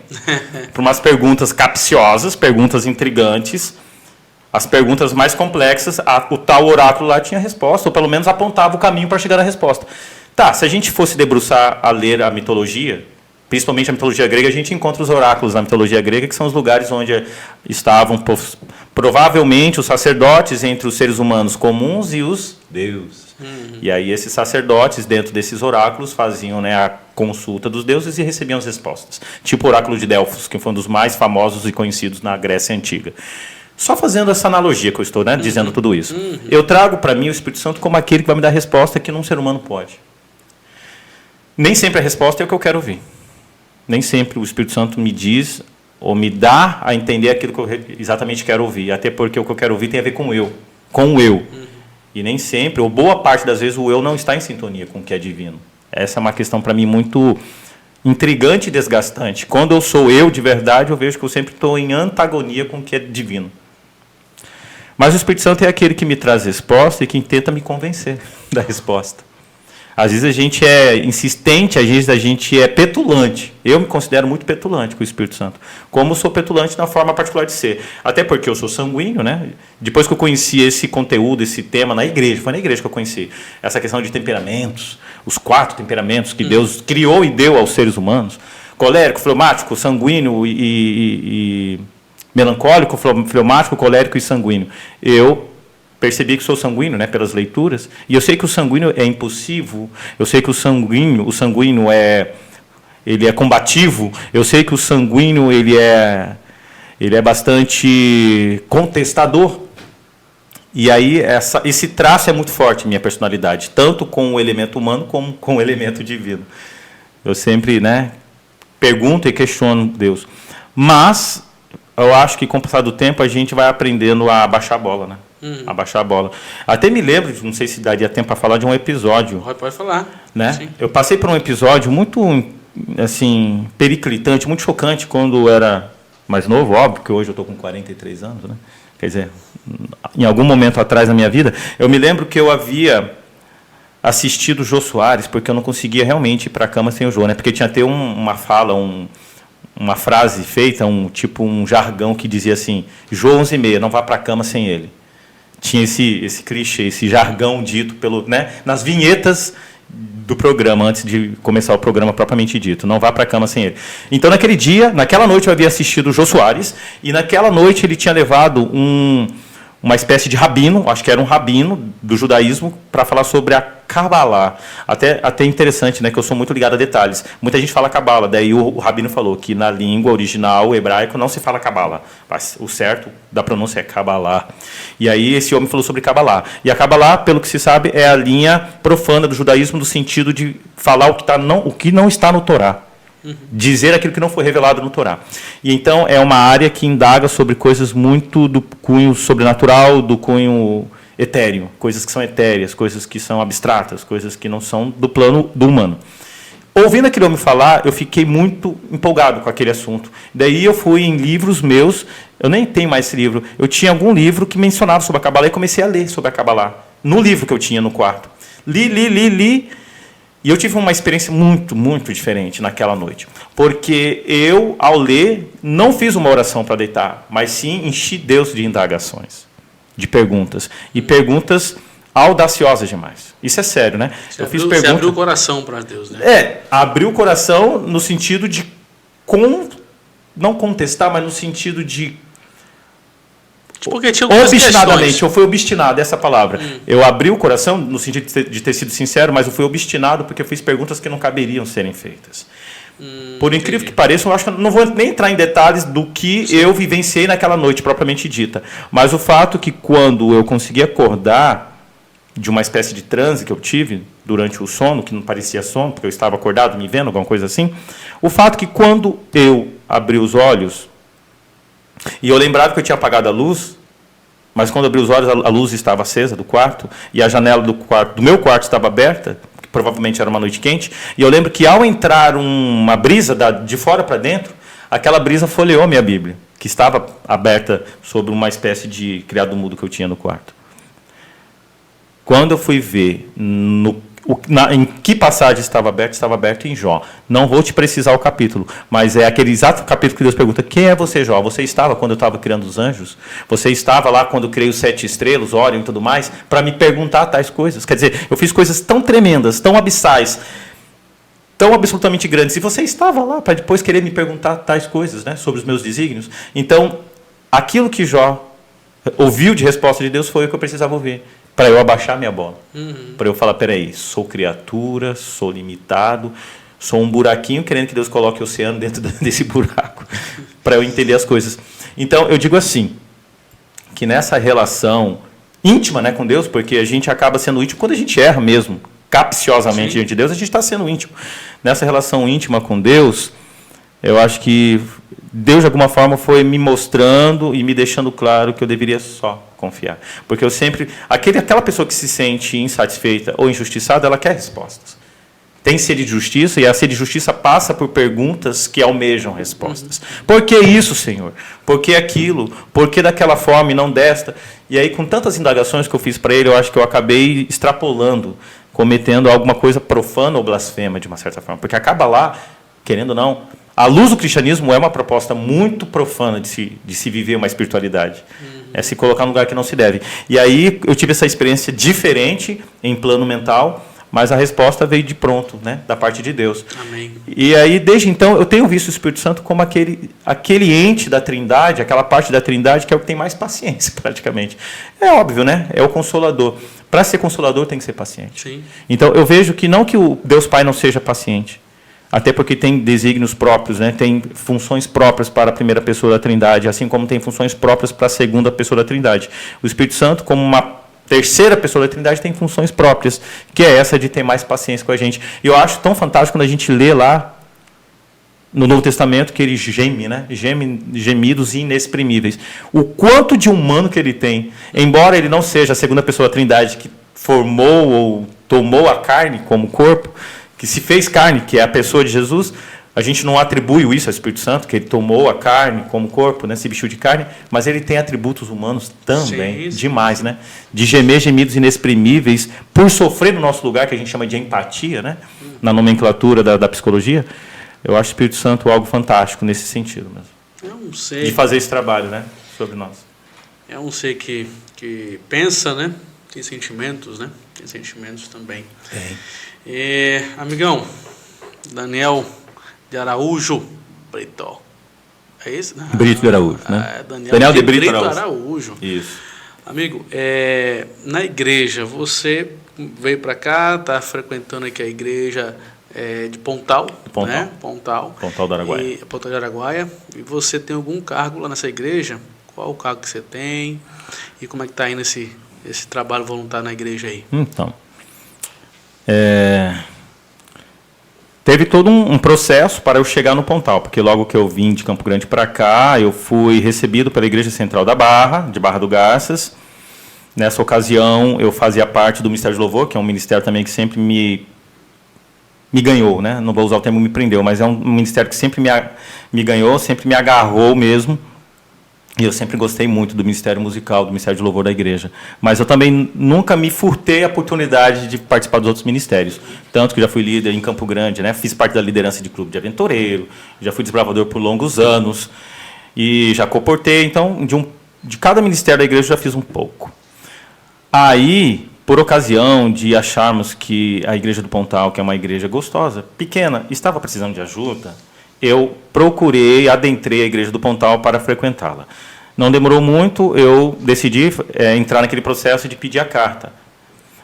Para umas perguntas capciosas, perguntas intrigantes, as perguntas mais complexas, o tal oráculo lá tinha resposta, ou pelo menos apontava o caminho para chegar à resposta. Tá, se a gente fosse debruçar a ler a mitologia, principalmente a mitologia grega, a gente encontra os oráculos na mitologia grega, que são os lugares onde estavam provavelmente os sacerdotes entre os seres humanos comuns e os deuses. E aí esses sacerdotes, dentro desses oráculos, faziam, né, a consulta dos deuses e recebiam as respostas. Tipo o oráculo de Delfos, que foi um dos mais famosos e conhecidos na Grécia Antiga. Só fazendo essa analogia que eu estou, né, dizendo tudo isso. Eu trago para mim o Espírito Santo como aquele que vai me dar a resposta que um ser humano pode. Nem sempre a resposta é o que eu quero ouvir. Nem sempre o Espírito Santo me diz ou me dá a entender aquilo que eu exatamente quero ouvir. Até porque o que eu quero ouvir tem a ver com o eu. E nem sempre, ou boa parte das vezes, o eu não está em sintonia com o que é divino. Essa é uma questão para mim muito intrigante e desgastante. Quando eu sou eu de verdade, eu vejo que eu sempre estou em antagonia com o que é divino. Mas o Espírito Santo é aquele que me traz resposta e que tenta me convencer da resposta. Às vezes a gente é insistente, às vezes a gente é petulante. Eu me considero muito petulante com o Espírito Santo. Como sou petulante na forma particular de ser. Até porque eu sou sanguíneo, né? Depois que eu conheci esse conteúdo, esse tema na igreja, foi na igreja que eu conheci. Essa questão de temperamentos, os 4 temperamentos que Deus criou e deu aos seres humanos. Colérico, fleumático, sanguíneo e melancólico, fleumático, colérico e sanguíneo. Eu percebi que sou sanguíneo, né, pelas leituras, e eu sei que o sanguíneo é impulsivo, eu sei que o sanguíneo ele é combativo, eu sei que o sanguíneo ele é bastante contestador. E aí esse traço é muito forte em minha personalidade, tanto com o elemento humano como com o elemento divino. Eu sempre, né, pergunto e questiono Deus. Mas eu acho que com o passar do tempo a gente vai aprendendo a baixar a bola, né? Abaixar a bola. Até me lembro, não sei se daria tempo para falar de um episódio. Pode falar. Né? Sim. Eu passei por um episódio muito assim, periclitante, muito chocante quando eu era mais novo, óbvio que hoje eu estou com 43 anos, né? Quer dizer, em algum momento atrás na minha vida, eu me lembro que eu havia assistido o Jô Soares, porque eu não conseguia realmente ir para a cama sem o Jô, né? Porque tinha até uma fala, uma frase feita, um jargão que dizia assim: Jô 11h30, não vá para a cama sem ele. Tinha esse clichê, esse jargão dito nas vinhetas do programa, antes de começar o programa propriamente dito. Não vá para a cama sem ele. Então, naquela noite eu havia assistido o Jô Soares, e naquela noite ele tinha levado uma espécie de rabino, acho que era um rabino do judaísmo, para falar sobre a Kabbalah. Até interessante, né, que eu sou muito ligado a detalhes. Muita gente fala Kabbalah, daí o rabino falou que na língua original hebraico não se fala Kabbalah, mas o certo da pronúncia é Kabbalah. E aí esse homem falou sobre Kabbalah. E a Kabbalah, pelo que se sabe, é a linha profana do judaísmo, no sentido de falar o que não está no Torá. Dizer aquilo que não foi revelado no Torá. E então é uma área que indaga sobre coisas muito do cunho sobrenatural, do cunho etéreo, coisas que são etéreas, coisas que são abstratas, coisas que não são do plano do humano. ouvindo aquele homem falar, eu fiquei muito empolgado com aquele assunto. Daí eu fui em livros meus, eu nem tenho mais esse livro, eu tinha algum livro que mencionava sobre a Kabbalah e comecei a ler sobre a Kabbalah, no livro que eu tinha no quarto. Li, e eu tive uma experiência muito, muito diferente naquela noite. Porque eu, ao ler, não fiz uma oração para deitar, mas sim enchi Deus de indagações, de perguntas. E perguntas audaciosas demais. Isso é sério, né? Você abriu o coração para Deus, né? Abriu o coração no sentido de não contestar, mas no sentido de porque tinha obstinadamente, questões. eu fui obstinado, essa palavra. Eu abri o coração no sentido de ter sido sincero, mas eu fui obstinado porque eu fiz perguntas que não caberiam serem feitas. Por incrível que pareça, eu acho que eu não vou nem entrar em detalhes do que eu vivenciei naquela noite propriamente dita. Mas o fato que quando eu consegui acordar de uma espécie de transe que eu tive durante o sono, que não parecia sono, porque eu estava acordado, me vendo, alguma coisa assim, o fato que quando eu abri os olhos, e eu lembrava que eu tinha apagado a luz, mas quando eu abri os olhos, a luz estava acesa do quarto, e a janela do meu quarto estava aberta, que provavelmente era uma noite quente, e eu lembro que ao entrar uma brisa de fora para dentro, aquela brisa folheou a minha Bíblia, que estava aberta sobre uma espécie de criado mudo que eu tinha no quarto. Quando eu fui ver em que passagem estava aberto em Jó. Não vou te precisar o capítulo, mas é aquele exato capítulo que Deus pergunta: quem é você, Jó? Você estava quando eu estava criando os anjos? Você estava lá quando eu criei os 7 estrelas, Órion e tudo mais, para me perguntar tais coisas? Quer dizer, eu fiz coisas tão tremendas, tão abissais, tão absolutamente grandes, e você estava lá para depois querer me perguntar tais coisas, né, sobre os meus desígnios. Então, aquilo que Jó ouviu de resposta de Deus foi o que eu precisava ouvir, para eu abaixar minha bola. Para eu falar, peraí, sou criatura, sou limitado, sou um buraquinho querendo que Deus coloque o oceano dentro desse buraco, para eu entender as coisas. Então, eu digo assim, que nessa relação íntima, né, com Deus, porque a gente acaba sendo íntimo quando a gente erra mesmo, capciosamente diante de Deus, a gente está sendo íntimo. Nessa relação íntima com Deus, eu acho que Deus, de alguma forma, foi me mostrando e me deixando claro que eu deveria só confiar. Porque eu sempre... Aquela pessoa que se sente insatisfeita ou injustiçada, ela quer respostas. Tem sede de justiça, e a sede de justiça passa por perguntas que almejam respostas. Por que isso, Senhor? Por que aquilo? Por que daquela forma e não desta? E aí, com tantas indagações que eu fiz para ele, eu acho que eu acabei extrapolando, cometendo alguma coisa profana ou blasfema, de uma certa forma. Porque acaba lá, querendo ou não, a luz do cristianismo é uma proposta muito profana de se viver uma espiritualidade. É se colocar num lugar que não se deve. E aí eu tive essa experiência diferente em plano mental, mas a resposta veio de pronto, né, da parte de Deus. Amém. E aí, desde então, eu tenho visto o Espírito Santo como aquele ente da Trindade, aquela parte da Trindade que é o que tem mais paciência, praticamente. É óbvio, né? É o Consolador. Para ser Consolador, tem que ser paciente. Sim. Então, eu vejo que não que o Deus Pai não seja paciente, até porque tem desígnios próprios, né? Tem funções próprias para a primeira pessoa da Trindade, assim como tem funções próprias para a segunda pessoa da Trindade. O Espírito Santo, como uma terceira pessoa da Trindade, tem funções próprias, que é essa de ter mais paciência com a gente. E eu acho tão fantástico quando a gente lê lá no Novo Testamento que ele geme, né? Gemidos inexprimíveis. O quanto de humano que ele tem, embora ele não seja a segunda pessoa da Trindade que formou ou tomou a carne como corpo, que se fez carne, que é a pessoa de Jesus, a gente não atribui isso ao Espírito Santo, que ele tomou a carne como corpo, né, se vestiu de carne, mas ele tem atributos humanos também, demais, né? De gemer gemidos inexprimíveis, por sofrer no nosso lugar, que a gente chama de empatia, né? Na nomenclatura da psicologia. Eu acho o Espírito Santo algo fantástico nesse sentido mesmo. É um ser... De fazer esse trabalho, né, sobre nós. É um ser que pensa, né? Tem sentimentos, né? Tem sentimentos também. Amigão, Daniel de Araújo Brito. É isso? Brito de Araújo, né? Daniel de Brito Araújo. Isso. Amigo, na igreja, você veio para cá, está frequentando aqui a igreja de Pontal, né? Pontal do Araguaia. Pontal do Araguaia. E você tem algum cargo lá nessa igreja? Qual o cargo que você tem? E como é que está indo esse trabalho voluntário na igreja aí? Então, teve todo um processo para eu chegar no Pontal, porque logo que eu vim de Campo Grande para cá, eu fui recebido pela Igreja Central da Barra, de Barra do Garças. Nessa ocasião, eu fazia parte do Ministério de Louvor, que é um ministério também que sempre me me ganhou, né? Não vou usar o termo me prendeu, mas é um ministério que sempre me ganhou, sempre me agarrou mesmo. E eu sempre gostei muito do ministério musical, do ministério de louvor da igreja. Mas eu também nunca me furtei a oportunidade de participar dos outros ministérios. Tanto que já fui líder em Campo Grande, né? Fiz parte da liderança de clube de aventureiro, já fui desbravador por longos anos, e já comportei. Então, de cada ministério da igreja eu já fiz um pouco. Aí, por ocasião de acharmos que a igreja do Pontal, que é uma igreja gostosa, pequena, estava precisando de ajuda, eu procurei, adentrei a igreja do Pontal para frequentá-la. Não demorou muito, eu decidi entrar naquele processo de pedir a carta.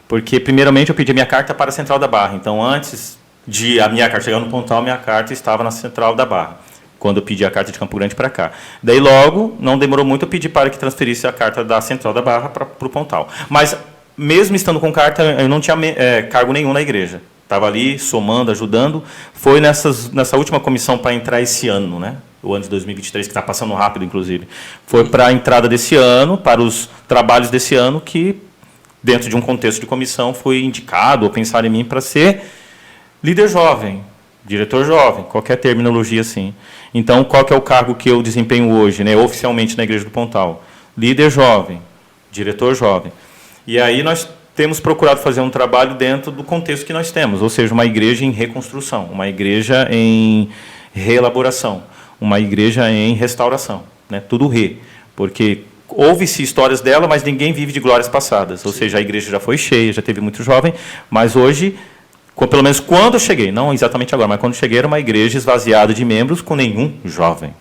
Porque, primeiramente, eu pedi a minha carta para a Central da Barra. Então, antes de a minha carta chegar no Pontal, a minha carta estava na Central da Barra, quando eu pedi a carta de Campo Grande para cá. Daí, logo, não demorou muito, eu pedi para que transferisse a carta da Central da Barra para o Pontal. Mas, mesmo estando com carta, eu não tinha cargo nenhum na igreja. Estava ali, somando, ajudando. Foi nessa última comissão para entrar esse ano, né? O ano de 2023, que está passando rápido, inclusive. Foi para a entrada desse ano, para os trabalhos desse ano, que, dentro de um contexto de comissão, fui indicado ou pensar em mim para ser líder jovem, diretor jovem, qualquer terminologia assim. Então, qual que é o cargo que eu desempenho hoje, né, oficialmente na Igreja do Pontal? Líder jovem, diretor jovem. E aí nós temos procurado fazer um trabalho dentro do contexto que nós temos, ou seja, uma igreja em reconstrução, uma igreja em reelaboração, uma igreja em restauração, né? Tudo porque ouve-se histórias dela, mas ninguém vive de glórias passadas, ou seja, a igreja já foi cheia, já teve muito jovem, mas hoje, pelo menos quando eu cheguei, não exatamente agora, mas quando eu cheguei, era uma igreja esvaziada de membros com nenhum jovem.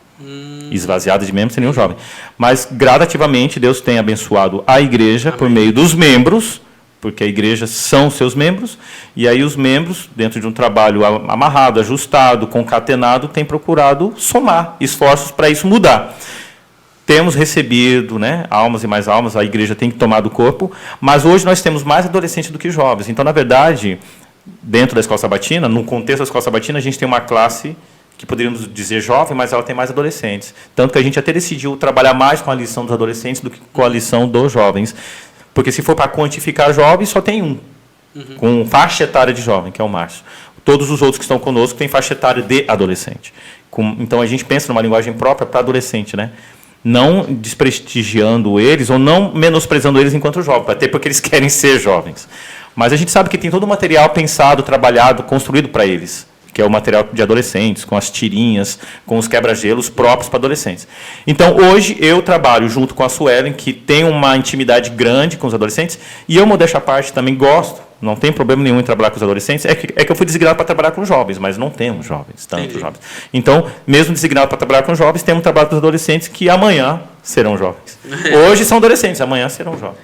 Esvaziada de membros sem nenhum jovem. Mas, gradativamente, Deus tem abençoado a igreja por meio dos membros, porque a igreja são seus membros, e aí os membros, dentro de um trabalho amarrado, ajustado, concatenado, têm procurado somar esforços para isso mudar. Temos recebido, né, almas e mais almas, a igreja tem que tomar do corpo, mas hoje nós temos mais adolescentes do que jovens. Então, na verdade, dentro da escola sabatina, no contexto da escola sabatina, a gente tem uma classe que poderíamos dizer jovem, mas ela tem mais adolescentes. Tanto que a gente até decidiu trabalhar mais com a lição dos adolescentes do que com a lição dos jovens. Porque se for para quantificar jovens, só tem um, com faixa etária de jovem, que é o Márcio. Todos os outros que estão conosco têm faixa etária de adolescente. Então, a gente pensa numa linguagem própria para adolescente, né? Não desprestigiando eles ou não menosprezando eles enquanto jovens, até porque eles querem ser jovens. Mas a gente sabe que tem todo o material pensado, trabalhado, construído para eles, que é o material de adolescentes, com as tirinhas, com os quebra-gelos próprios para adolescentes. Então, hoje, eu trabalho junto com a Suelen, que tem uma intimidade grande com os adolescentes, e eu, modéstia à parte, também gosto, não tem problema nenhum em trabalhar com os adolescentes, é que eu fui designado para trabalhar com jovens, mas não temos jovens, tantos jovens. Então, mesmo designado para trabalhar com jovens, temos trabalho com os adolescentes que amanhã serão jovens. Hoje são adolescentes, amanhã serão jovens.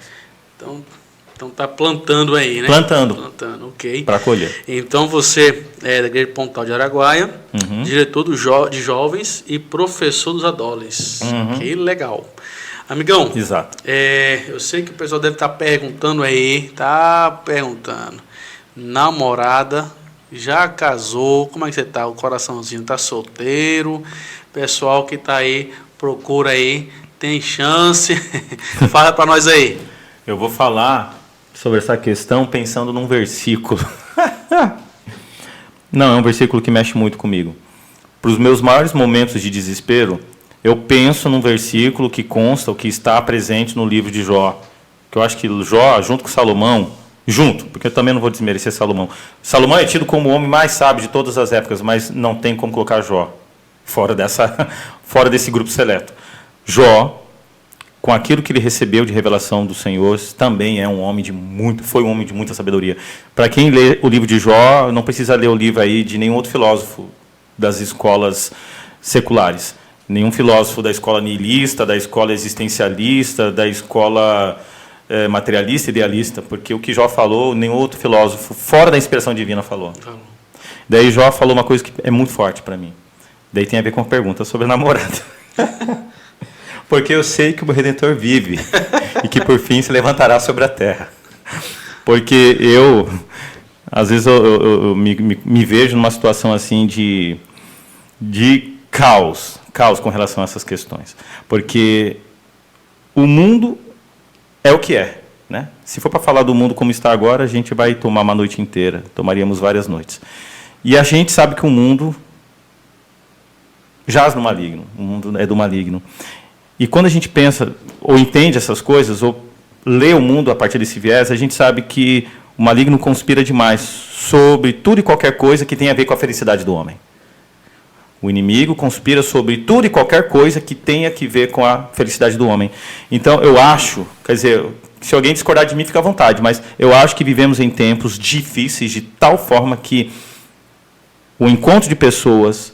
Então está plantando aí, né? Plantando, ok. Para colher. Então você é da Igreja Pontal de Araguaia, diretor de jovens e professor dos adolescentes. Que legal. Amigão, exato. Eu sei que o pessoal deve estar perguntando aí, namorada, já casou, como é que você está? O coraçãozinho está solteiro? Pessoal que está aí, procura aí, tem chance. Fala para nós aí. Eu vou falar sobre essa questão pensando num versículo. Não, é um versículo que mexe muito comigo. Para os meus maiores momentos de desespero, eu penso num versículo que consta, o que está presente no livro de Jó. Que eu acho que Jó, junto com Salomão, porque eu também não vou desmerecer Salomão. Salomão é tido como o homem mais sábio de todas as épocas, mas não tem como colocar Jó fora desse grupo seleto. Jó, com aquilo que ele recebeu de revelação do Senhor, também foi um homem de muita sabedoria. Para quem lê o livro de Jó, não precisa ler o livro aí de nenhum outro filósofo das escolas seculares. Nenhum filósofo da escola nihilista, da escola existencialista, da escola materialista, idealista, porque o que Jó falou, nenhum outro filósofo fora da inspiração divina falou. Daí Jó falou uma coisa que é muito forte para mim. Daí tem a ver com a pergunta sobre a namorada. Porque eu sei que o meu Redentor vive e que por fim se levantará sobre a terra. Porque eu, às vezes, eu me vejo numa situação assim de caos com relação a essas questões. Porque o mundo é o que é, né? Se for para falar do mundo como está agora, a gente vai tomar uma noite inteira, tomaríamos várias noites. E a gente sabe que o mundo jaz no maligno, o mundo é do maligno. E quando a gente pensa, ou entende essas coisas, ou lê o mundo a partir desse viés, a gente sabe que o maligno conspira demais sobre tudo e qualquer coisa que tenha a ver com a felicidade do homem. O inimigo conspira sobre tudo e qualquer coisa que tenha que ver com a felicidade do homem. Então, eu acho, quer dizer, se alguém discordar de mim, fica à vontade, mas eu acho que vivemos em tempos difíceis de tal forma que o encontro de pessoas,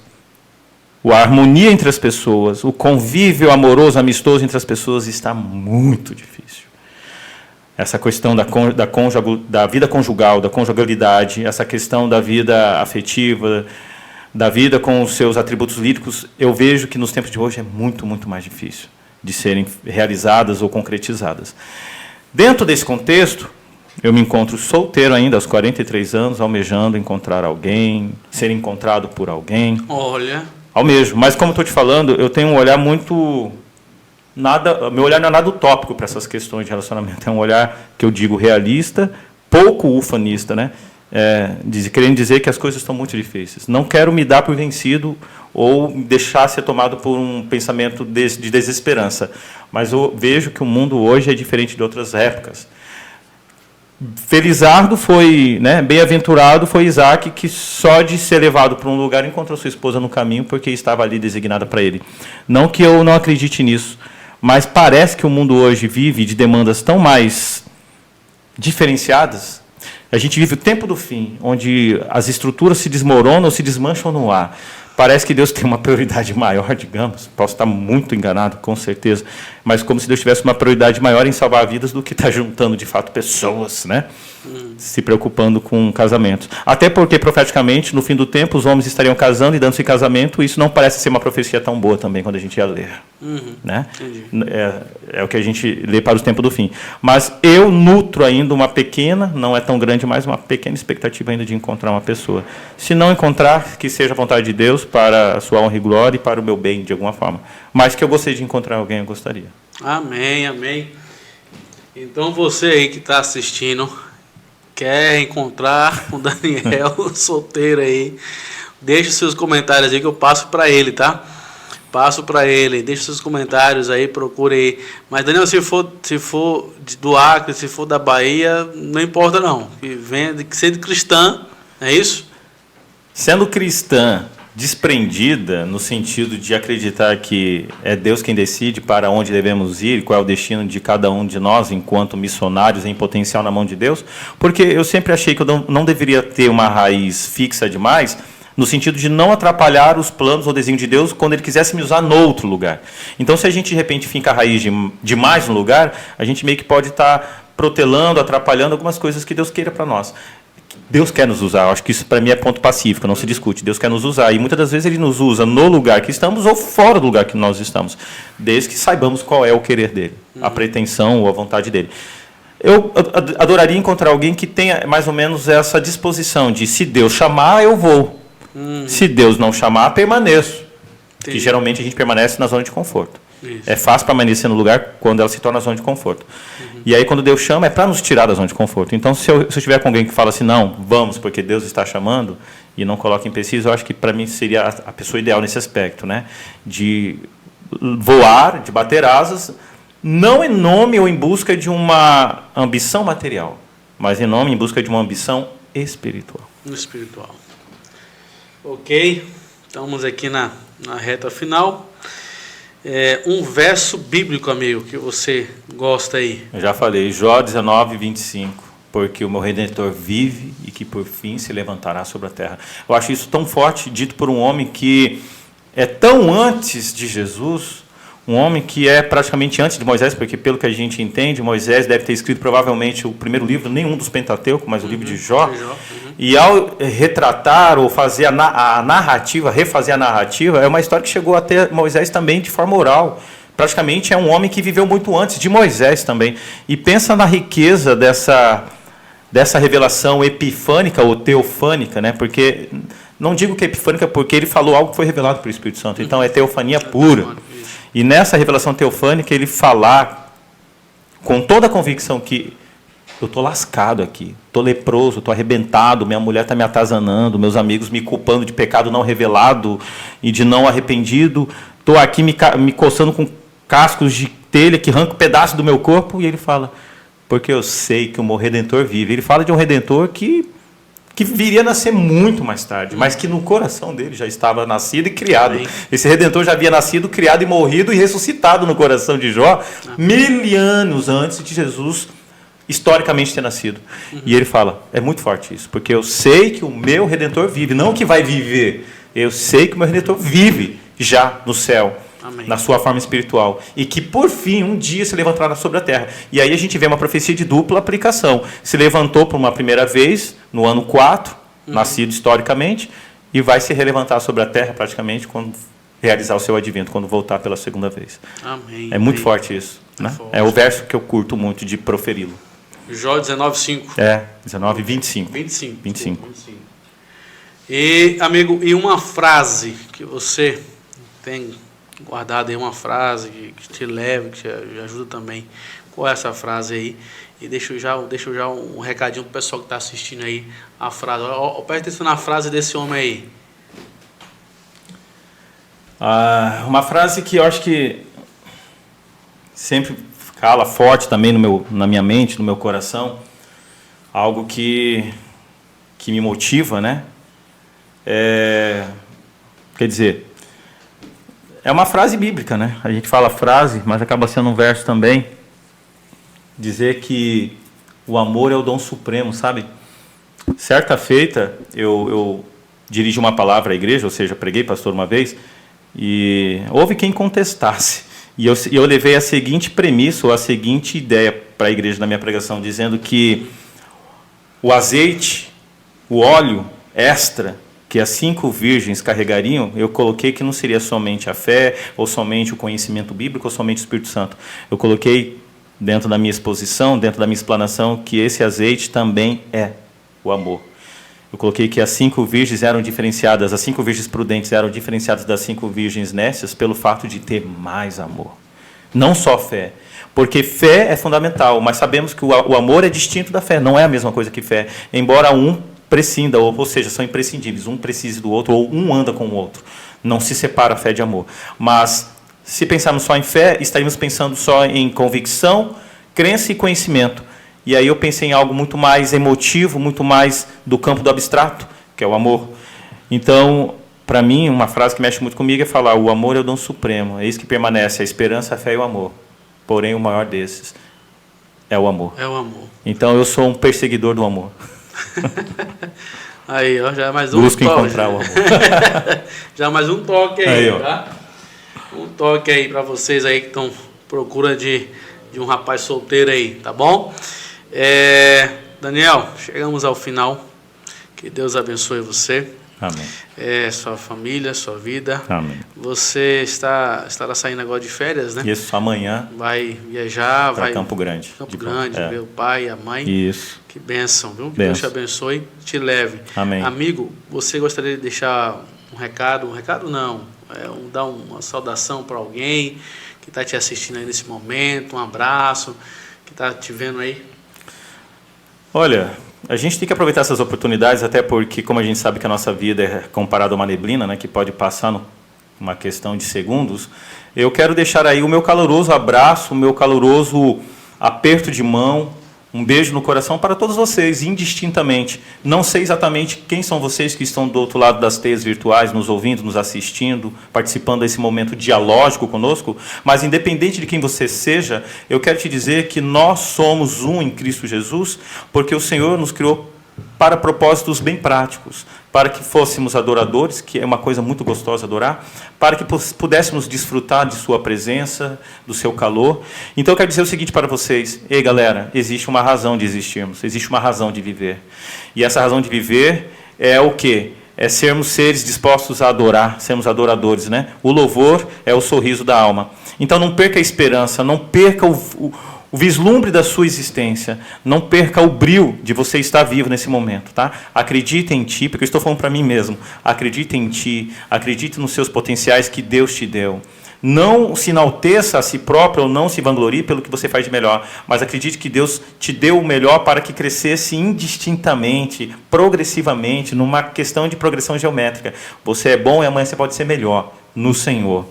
a harmonia entre as pessoas, o convívio amoroso, amistoso entre as pessoas está muito difícil. Essa questão da vida conjugal, da conjugalidade, essa questão da vida afetiva, da vida com os seus atributos líricos, eu vejo que nos tempos de hoje é muito, muito mais difícil de serem realizadas ou concretizadas. Dentro desse contexto, eu me encontro solteiro ainda, aos 43 anos, almejando encontrar alguém, ser encontrado por alguém. Olha. Almejo. Mas, como estou te falando, eu tenho um olhar muito... meu olhar não é nada utópico para essas questões de relacionamento. É um olhar, que eu digo, realista, pouco ufanista, né? Querendo dizer que as coisas estão muito difíceis. Não quero me dar por vencido ou deixar ser tomado por um pensamento de desesperança. Mas eu vejo que o mundo hoje é diferente de outras épocas. Felizardo foi, né, bem-aventurado foi Isaac, que só de ser levado para um lugar encontrou sua esposa no caminho, porque estava ali designada para ele. Não que eu não acredite nisso, mas parece que o mundo hoje vive de demandas tão mais diferenciadas. A gente vive o tempo do fim, onde as estruturas se desmoronam ou se desmancham no ar. Parece que Deus tem uma prioridade maior, digamos. Posso estar muito enganado, com certeza. Mas como se Deus tivesse uma prioridade maior em salvar vidas do que estar juntando, de fato, pessoas, né? Se preocupando com casamentos. Até porque, profeticamente, no fim do tempo, os homens estariam casando e dando-se em casamento. Isso não parece ser uma profecia tão boa também, quando a gente ia ler. Né? É o que a gente lê para os tempos do fim. Mas eu nutro ainda uma pequena, não é tão grande, mas uma pequena expectativa ainda de encontrar uma pessoa. Se não encontrar, que seja a vontade de Deus, para a sua honra e glória e para o meu bem, de alguma forma. Mas que eu gostaria de encontrar alguém, eu gostaria. Amém, amém. Então você aí que está assistindo, quer encontrar o Daniel solteiro aí, deixe seus comentários aí que eu passo para ele, tá? Passo para ele, deixe seus comentários aí, procure aí. Mas Daniel, se for do Acre, se for da Bahia, não importa não. Que sendo cristã, é isso? Sendo cristã, desprendida, no sentido de acreditar que é Deus quem decide para onde devemos ir, qual é o destino de cada um de nós, enquanto missionários em potencial na mão de Deus, porque eu sempre achei que eu não deveria ter uma raiz fixa demais, no sentido de não atrapalhar os planos ou desenho de Deus quando Ele quisesse me usar noutro lugar. Então, se a gente, de repente, finca a raiz demais no lugar, a gente meio que pode estar protelando, atrapalhando algumas coisas que Deus queira para nós. Deus quer nos usar, eu acho que isso para mim é ponto pacífico, não se discute. Deus quer nos usar, e muitas das vezes Ele nos usa no lugar que estamos ou fora do lugar que nós estamos, desde que saibamos qual é o querer dEle, a pretensão ou a vontade dEle. Eu adoraria encontrar alguém que tenha mais ou menos essa disposição de, se Deus chamar, eu vou. Se Deus não chamar, permaneço. Que geralmente a gente permanece na zona de conforto. Isso. É fácil permanecer no lugar quando ela se torna zona de conforto. E aí, quando Deus chama, é para nos tirar da zona de conforto. Então, se eu estiver com alguém que fala assim, não, vamos, porque Deus está chamando, e não coloca empecilhos, eu acho que, para mim, seria a pessoa ideal nesse aspecto, né? De voar, de bater asas, não em nome ou em busca de uma ambição material, mas em busca de uma ambição espiritual. Espiritual. Ok, estamos aqui na reta final. Um verso bíblico, amigo, que você gosta aí. Eu já falei, Jó 19, 25. Porque o meu Redentor vive e que por fim se levantará sobre a terra. Eu acho isso tão forte, dito por um homem que é tão antes de Jesus, um homem que é praticamente antes de Moisés, porque pelo que a gente entende, Moisés deve ter escrito provavelmente o primeiro livro, nenhum dos Pentateuco, mas o livro de Jó. E ao retratar ou fazer a narrativa, refazer a narrativa, é uma história que chegou até Moisés também de forma oral. Praticamente é um homem que viveu muito antes de Moisés também. E pensa na riqueza dessa revelação epifânica ou teofânica, né? Porque não digo que é epifânica porque ele falou algo que foi revelado pelo Espírito Santo. Então é teofania pura. E nessa revelação teofânica ele falar com toda a convicção que eu estou lascado aqui, estou leproso, estou arrebentado, minha mulher está me atazanando, meus amigos me culpando de pecado não revelado e de não arrependido, estou aqui me coçando com cascos de telha que arranca um pedaço do meu corpo. E ele fala, porque eu sei que o meu Redentor vive. Ele fala de um Redentor que viria a nascer muito mais tarde, mas que no coração dele já estava nascido e criado. Amém. Esse Redentor já havia nascido, criado e morrido e ressuscitado no coração de Jó, 1000 anos antes de Jesus historicamente ter nascido. E ele fala, é muito forte isso, porque eu sei que o meu Redentor vive, não que vai viver, eu sei que o meu Redentor vive já no céu. Amém. Na sua forma espiritual, e que por fim um dia se levantará sobre a terra. E aí a gente vê uma profecia de dupla aplicação. Se levantou por uma primeira vez no ano 4, nascido historicamente, e vai se relevantar sobre a terra praticamente quando realizar o seu advento, quando voltar pela segunda vez. Amém. É muito forte isso, né? Forte. É o verso que eu curto muito de proferi-lo. Jó 19:5. 19, 25. 25. E, amigo, e uma frase que você tem guardado aí, uma frase que te leva, que te ajuda também. Qual é essa frase aí? E deixa já um recadinho pro pessoal que está assistindo aí a frase. Presta atenção na frase desse homem aí. Uma frase que eu acho que sempre cala forte também na minha mente, no meu coração. Algo que me motiva, né? Quer dizer, é uma frase bíblica, né? A gente fala frase, mas acaba sendo um verso também. Dizer que o amor é o dom supremo, sabe? Certa feita, eu dirigi uma palavra à igreja, ou seja, preguei, pastor, uma vez, e houve quem contestasse. E eu levei a seguinte premissa, ou a seguinte ideia para a igreja na minha pregação, dizendo que o azeite, o óleo extra, que as 5 virgens carregariam, eu coloquei que não seria somente a fé, ou somente o conhecimento bíblico, ou somente o Espírito Santo. Eu coloquei dentro da minha exposição, dentro da minha explanação, que esse azeite também é o amor. Eu coloquei que as 5 virgens eram diferenciadas, as 5 virgens prudentes eram diferenciadas das 5 virgens nécias pelo fato de ter mais amor. Não só fé. Porque fé é fundamental, mas sabemos que o amor é distinto da fé, não é a mesma coisa que fé. Embora um prescinda, ou seja, são imprescindíveis, um precisa do outro, ou um anda com o outro. Não se separa a fé de amor. Mas, se pensarmos só em fé, estaríamos pensando só em convicção, crença e conhecimento. E aí eu pensei em algo muito mais emotivo, muito mais do campo do abstrato, que é o amor. Então, para mim, uma frase que mexe muito comigo é falar, o amor é o dom supremo, é isso que permanece, a esperança, a fé e o amor. Porém, o maior desses é o amor. É o amor. Então, eu sou um perseguidor do amor. Aí, ó, já é mais um Busco toque. Encontrar o amor. Já mais um toque aí, ó. tá? Um toque aí para vocês aí que estão à procura de um rapaz solteiro aí, tá bom? Daniel, chegamos ao final. Que Deus abençoe você. Amém. Sua família, sua vida. Amém. Você estará saindo agora de férias, né? Isso, amanhã. Vai viajar, para vai Campo Grande. Campo Grande, ver o pai e a mãe. Isso. Que bênção, viu? Que Benção. Deus te abençoe, te leve. Amém. Amigo, você gostaria de deixar um recado? Um recado não, dar uma saudação para alguém que está te assistindo aí nesse momento, um abraço, que está te vendo aí? Olha, a gente tem que aproveitar essas oportunidades, até porque, como a gente sabe que a nossa vida é comparada a uma neblina, né, que pode passar numa questão de segundos, eu quero deixar aí o meu caloroso abraço, o meu caloroso aperto de mão, um beijo no coração para todos vocês, indistintamente. Não sei exatamente quem são vocês que estão do outro lado das teias virtuais, nos ouvindo, nos assistindo, participando desse momento dialógico conosco, mas independente de quem você seja, eu quero te dizer que nós somos um em Cristo Jesus, porque o Senhor nos criou para propósitos bem práticos, para que fôssemos adoradores, que é uma coisa muito gostosa adorar, para que pudéssemos desfrutar de sua presença, do seu calor. Então eu quero dizer o seguinte para vocês, ei galera, existe uma razão de existirmos, existe uma razão de viver. E essa razão de viver é o quê? É sermos seres dispostos a adorar, sermos adoradores, né? O louvor é o sorriso da alma. Então não perca a esperança, não perca o vislumbre da sua existência, não perca o brilho de você estar vivo nesse momento, tá? Acredite em ti, porque eu estou falando para mim mesmo, acredite em ti, acredite nos seus potenciais que Deus te deu. Não se enalteça a si próprio ou não se vanglorie pelo que você faz de melhor, mas acredite que Deus te deu o melhor para que crescesse indistintamente, progressivamente, numa questão de progressão geométrica. Você é bom e amanhã você pode ser melhor no Senhor.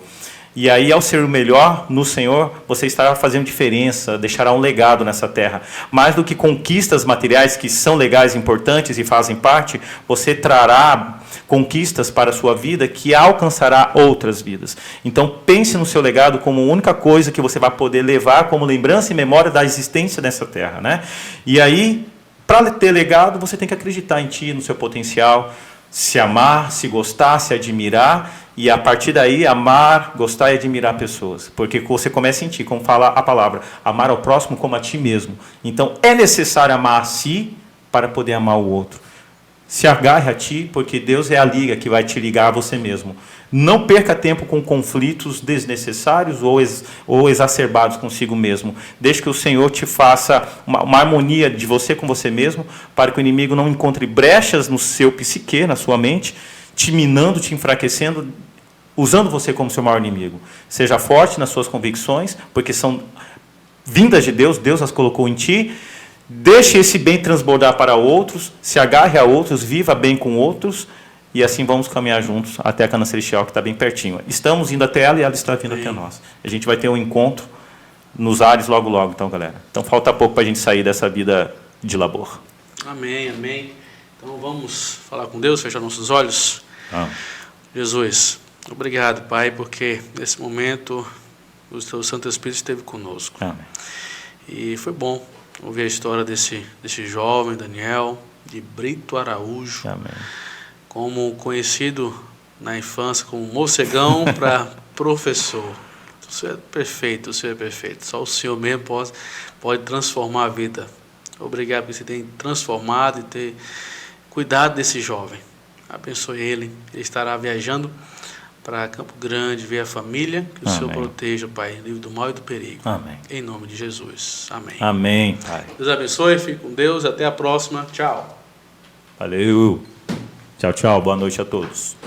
E aí, ao ser o melhor no Senhor, você estará fazendo diferença, deixará um legado nessa terra. Mais do que conquistas materiais que são legais, importantes e fazem parte, você trará conquistas para a sua vida que alcançará outras vidas. Então, pense no seu legado como a única coisa que você vai poder levar como lembrança e memória da existência nessa terra, né? E aí, para ter legado, você tem que acreditar em ti, no seu potencial, se amar, se gostar, se admirar, e a partir daí amar, gostar e admirar pessoas, porque você começa em ti, como fala a palavra, amar ao próximo como a ti mesmo. Então é necessário amar a si para poder amar o outro. Se agarre a ti, porque Deus é a liga que vai te ligar a você mesmo. Não perca tempo com conflitos desnecessários ou exacerbados consigo mesmo. Deixe que o Senhor te faça uma harmonia de você com você mesmo, para que o inimigo não encontre brechas no seu psique, na sua mente, te minando, te enfraquecendo, usando você como seu maior inimigo. Seja forte nas suas convicções, porque são vindas de Deus, Deus as colocou em ti. Deixe esse bem transbordar para outros, se agarre a outros, viva bem com outros, e assim vamos caminhar juntos até a Canaã Celestial, que está bem pertinho. Estamos indo até ela e ela está vindo até nós. A gente vai ter um encontro nos ares logo, logo, então, galera. Então, falta pouco para a gente sair dessa vida de labor. Amém, amém. Então, vamos falar com Deus, fechar nossos olhos. Jesus, obrigado, Pai, porque nesse momento o Teu Santo Espírito esteve conosco. Amém. E foi bom ouvir a história desse jovem, Daniel, de Brito Araújo. Amém. Como conhecido na infância como morcegão para professor. O Senhor é perfeito, o Senhor é perfeito. Só o Senhor mesmo pode transformar a vida. Obrigado por você ter transformado e ter cuidado desse jovem. Abençoe ele. Ele estará viajando para Campo Grande, ver a família. Que o Senhor proteja, Pai, livre do mal e do perigo. Amém. Em nome de Jesus. Amém. Amém, Pai. Deus abençoe, fique com Deus. Até a próxima. Tchau. Valeu. Tchau, tchau. Boa noite a todos.